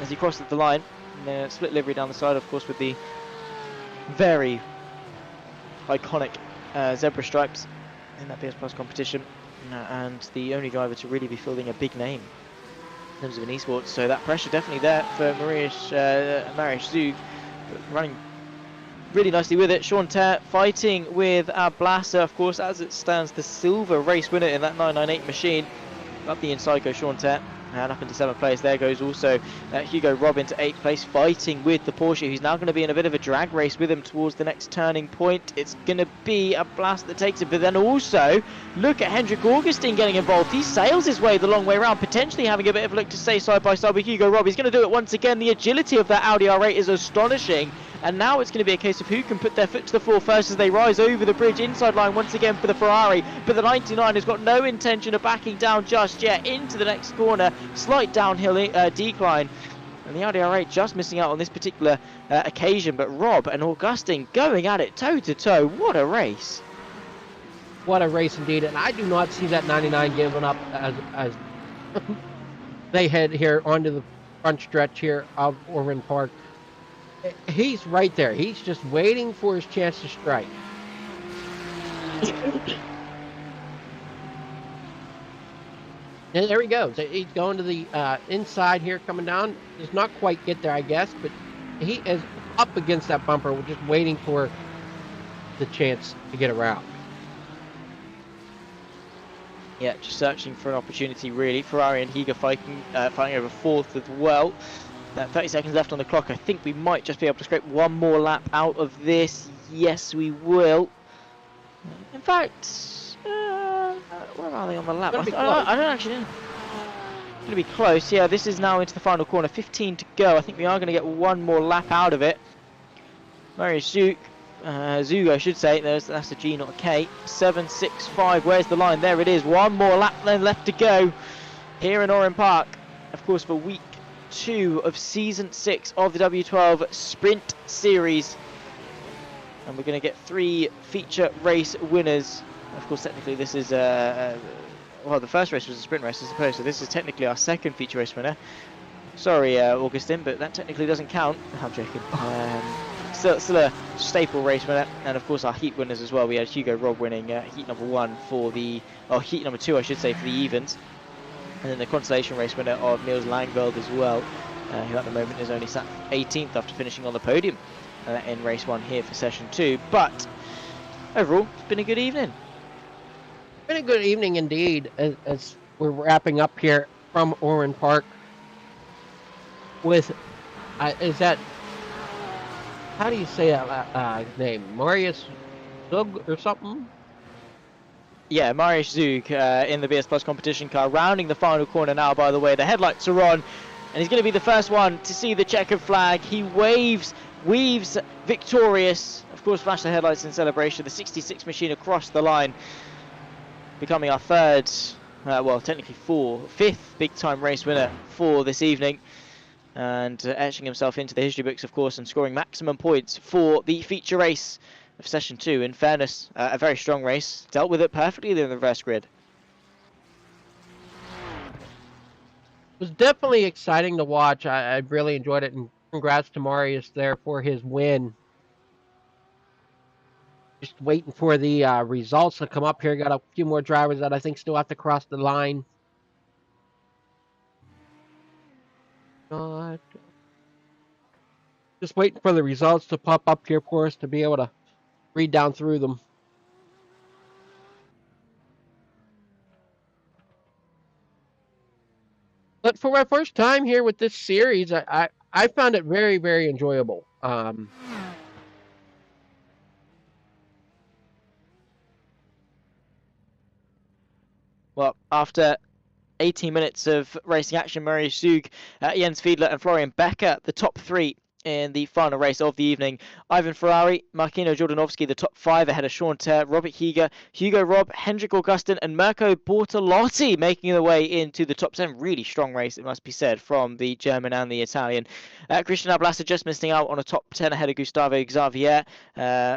as he crosses the line. Split livery down the side, of course, with the very iconic zebra stripes in that BS Plus competition, and the only driver to really be fielding a big name in terms of an esports. So that pressure definitely there for Marius Zug, running really nicely with it. Sean Terr fighting with Blasa, of course, as it stands, the silver race winner in that 998 machine. Up the inside goes Sean Terr, and up into 7th place. There goes also Hugo Robb into 8th place, fighting with the Porsche, who's now going to be in a bit of a drag race with him towards the next turning point. It's going to be a Blast that takes it, but then also look at Hendrik Augustin getting involved. He sails his way the long way around, potentially having a bit of a look to stay side by side with Hugo Robb. He's going to do it once again. The agility of that Audi R8 is astonishing. And now it's going to be a case of who can put their foot to the floor first as they rise over the bridge. Inside line once again for the Ferrari. But the 99 has got no intention of backing down just yet. Into the next corner. Slight downhill decline. And the Audi R8 just missing out on this particular occasion. But Robb and Augustin going at it toe to toe. What a race. What a race indeed. And I do not see that 99 giving up as they head here onto the front stretch here of Orland Park. He's right there. He's just waiting for his chance to strike. And there he goes. He's going to the inside here, coming down. Does not quite get there, I guess, but he is up against that bumper. We're just waiting for the chance to get around. Yeah, just searching for an opportunity, really. Ferrari and Higa fighting over 4th as well. 30 seconds left on the clock. I think we might just be able to scrape one more lap out of this. Yes, we will. In fact, where are they on the lap? I don't actually know. It's going to be close. Yeah, this is now into the final corner. 15 to go. I think we are going to get one more lap out of it. Marius Zug, I should say. That's a G, not a K. 7.65. Where's the line? There it is. One more lap then left to go here in Orland Park. Of course, for week 2 of season 6 of the W12 Sprint Series, and we're going to get 3 feature race winners. Of course, technically this is well, the first race was a sprint race, I suppose, so this is technically our second feature race winner. Sorry, Augustin, but that technically doesn't count. I'm joking. Still a staple race winner, and of course our heat winners as well. We had Hugo Robb winning heat number 1 heat number 2, I should say, for the evens. And then the consolation race winner of Niels Langveld as well, who at the moment is only sat 18th after finishing on the podium in race 1 here for session 2. But overall, it's been a good evening. Been a good evening indeed, as we're wrapping up here from Orland Park with, is that, how do you say that name? Marius Zug or something. Yeah, Mariusz Zug in the BS Plus competition car, rounding the final corner now, by the way. The headlights are on, and he's going to be the first one to see the checkered flag. He weaves victorious. Of course, flash the headlights in celebration. The 66 machine across the line, becoming our third, well, technically fifth big-time race winner for this evening. And etching himself into the history books, of course, and scoring maximum points for the feature race of Session 2. In fairness, a very strong race. Dealt with it perfectly in the reverse grid. It was definitely exciting to watch. I really enjoyed it, and congrats to Marius there for his win. Just waiting for the results to come up here. Got a few more drivers that I think still have to cross the line. Just waiting for the results to pop up here for us to be able to read down through them. But for my first time here with this series, I found it very, very enjoyable. Well, after 18 minutes of racing action, Mariusz Zug, Jens Fiedler and Florian Becker, the top three in the final race of the evening. Ivan Ferrari, Markino Jordanovski, the top five ahead of Sean Ter, Robert Higa, Hugo Robb, Hendrik Augustin and Mirko Bortolotti making their way into the top 10. Really strong race, it must be said, from the German and the Italian. Christian Ablasa just missing out on a top 10 ahead of Gustavo Xavier,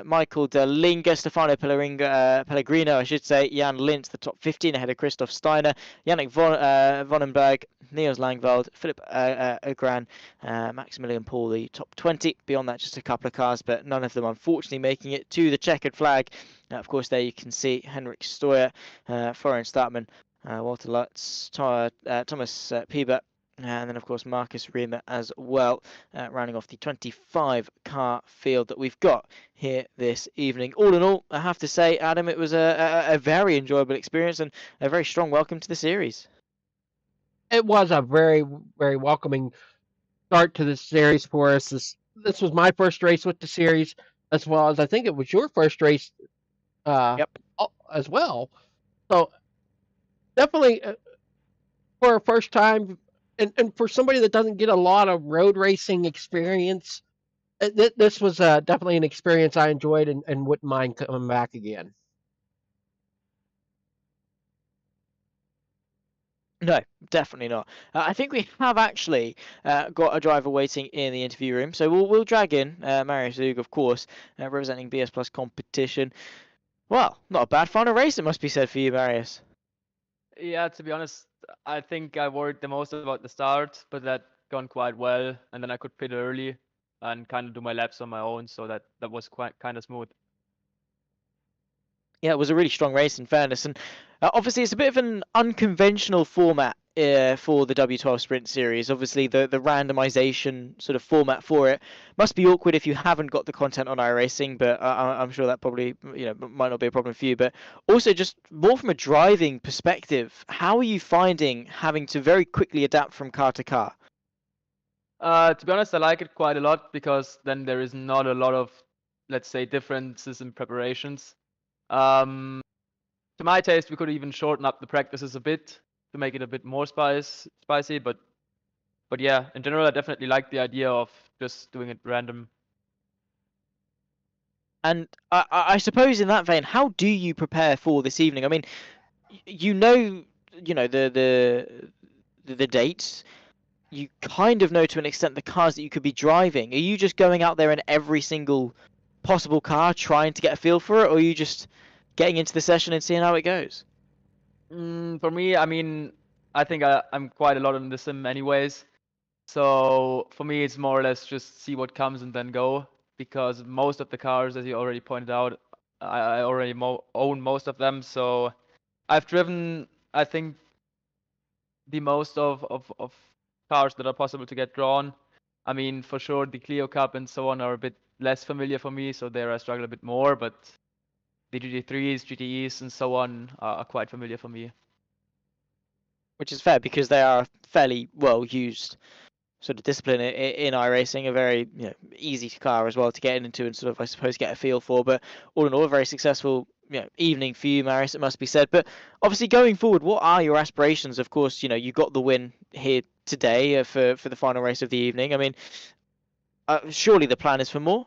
Michael De Linga, Stefano Pellegrino, I should say, Jan Lintz, the top 15 ahead of Christoph Steiner, Yannick Vonenberg, Niels Langveld, Philip Ogran, Maximilian Paul, the top 20. Beyond that, just a couple of cars, but none of them unfortunately making it to the checkered flag. Of course, there you can see Henrik Steuer, Florian Startman, Walter Lutz, Thomas Pieber, and then of course Marcus Riemer as well, rounding off the 25 car field that we've got here this evening. All in all, I have to say, Adam, it was a very enjoyable experience and a very strong welcome to the series. It was a very, very welcoming start to this series for us. This was my first race with the series, as well as I think it was your first race Yep. as well. So definitely for a first time, and for somebody that doesn't get a lot of road racing experience, this was definitely an experience I enjoyed and wouldn't mind coming back again. No, definitely not. I think we have actually got a driver waiting in the interview room, so we'll drag in Mariusz Zug, of course, representing BS Plus competition. Well, not a bad final race, it must be said for you, Mariusz. Yeah, to be honest, I think I worried the most about the start, but that gone quite well, and then I could pit early and kind of do my laps on my own, so that was quite kind of smooth. Yeah, it was a really strong race in fairness, and obviously it's a bit of an unconventional format for the W12 Sprint Series. Obviously the randomization sort of format for it must be awkward if you haven't got the content on iRacing, but I'm sure that probably might not be a problem for you. But also just more from a driving perspective, how are you finding having to very quickly adapt from car to car? To be honest, I like it quite a lot because then there is not a lot of, let's say, differences in preparations. To my taste, we could even shorten up the practices a bit to make it a bit more spicy, but yeah, in general, I definitely like the idea of just doing it random. And I suppose in that vein, how do you prepare for this evening? I mean, the dates. You kind of know to an extent the cars that you could be driving. Are you just going out there in every single possible car trying to get a feel for it, or are you just getting into the session and seeing how it goes? For me, I mean, I think I'm quite a lot in the sim anyways. So for me, it's more or less just see what comes and then go, because most of the cars, as you already pointed out, I already own most of them. So I've driven, I think, the most of cars that are possible to get drawn. I mean, for sure, the Clio Cup and so on are a bit less familiar for me, so there I struggle a bit more, but the GT3s, GTEs, and so on are quite familiar for me. Which is fair, because they are fairly well used sort of discipline in iRacing, a very easy car as well to get into and sort of, I suppose, get a feel for. But all in all, a very successful evening for you, Marius, it must be said. But obviously, going forward, what are your aspirations? Of course, you got the win here today for the final race of the evening. I mean, surely the plan is for more.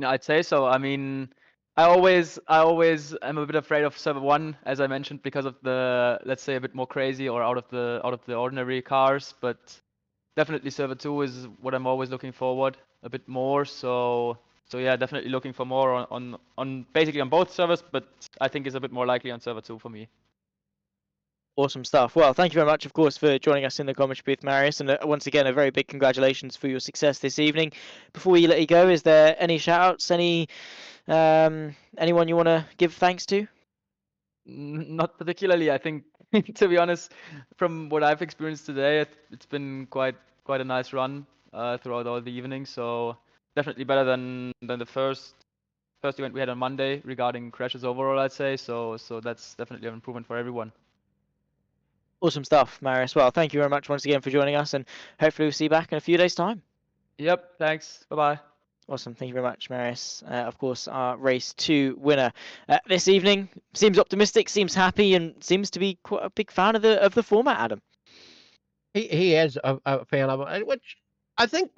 I'd say so. I mean, I always am a bit afraid of server 1, as I mentioned, because of the, let's say, a bit more crazy or out of the ordinary cars. But definitely server 2 is what I'm always looking forward a bit more. So yeah, definitely looking for more on basically on both servers, but I think it's a bit more likely on server 2 for me. Awesome stuff. Well, thank you very much, of course, for joining us in the commentary booth, Marius. And once again, a very big congratulations for your success this evening. Before we let you go, is there any shout-outs, anyone you want to give thanks to? Not particularly. I think, to be honest, from what I've experienced today, it's been quite a nice run throughout all the evening. So definitely better than the first event we had on Monday regarding crashes overall, I'd say. So that's definitely an improvement for everyone. Awesome stuff, Marius. Well, thank you very much once again for joining us, and hopefully we'll see you back in a few days' time. Yep, thanks. Bye-bye. Awesome. Thank you very much, Marius. Of course, our race 2 winner this evening. Seems optimistic, seems happy, and seems to be quite a big fan of the format, Adam. He is a fan of it, which I think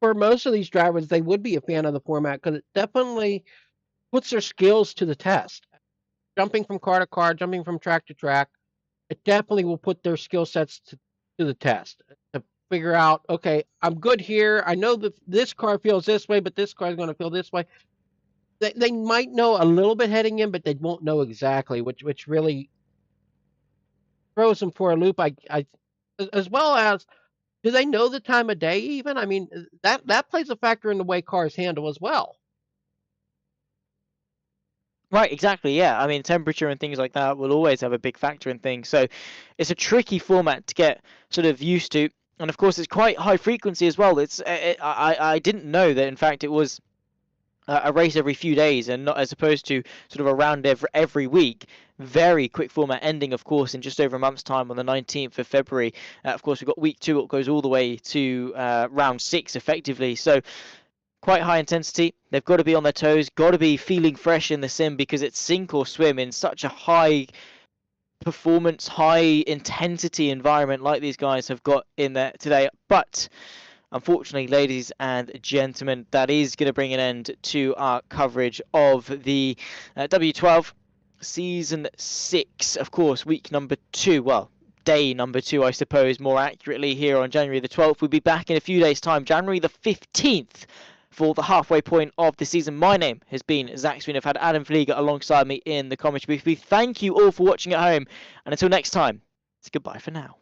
for most of these drivers, they would be a fan of the format because it definitely puts their skills to the test. Jumping from car to car, jumping from track to track, it definitely will put their skill sets to the test to figure out, okay, I'm good here. I know that this car feels this way, but this car is going to feel this way. They might know a little bit heading in, but they won't know exactly, which really throws them for a loop. I as well as, do they know the time of day even? I mean, that plays a factor in the way cars handle as well. Right, exactly, yeah. I mean, temperature and things like that will always have a big factor in things. So it's a tricky format to get sort of used to. And of course, it's quite high frequency as well. I didn't know that, in fact, it was a race every few days and not as opposed to sort of a round every week. Very quick format, ending, of course, in just over a month's time on the 19th of February. Of course, we've got week 2, it goes all the way to round 6, effectively. So quite high intensity. They've got to be on their toes, got to be feeling fresh in the sim because it's sink or swim in such a high performance, high intensity environment like these guys have got in there today. But unfortunately, ladies and gentlemen, that is going to bring an end to our coverage of the W12 Season 6. Of course, week number 2. Well, day number 2, I suppose, more accurately, here on January the 12th. We'll be back in a few days' time, January the 15th, for the halfway point of the season. My name has been Zach Sween. I've had Adam Flieger alongside me in the commentary booth. We thank you all for watching at home, and until next time, it's goodbye for now.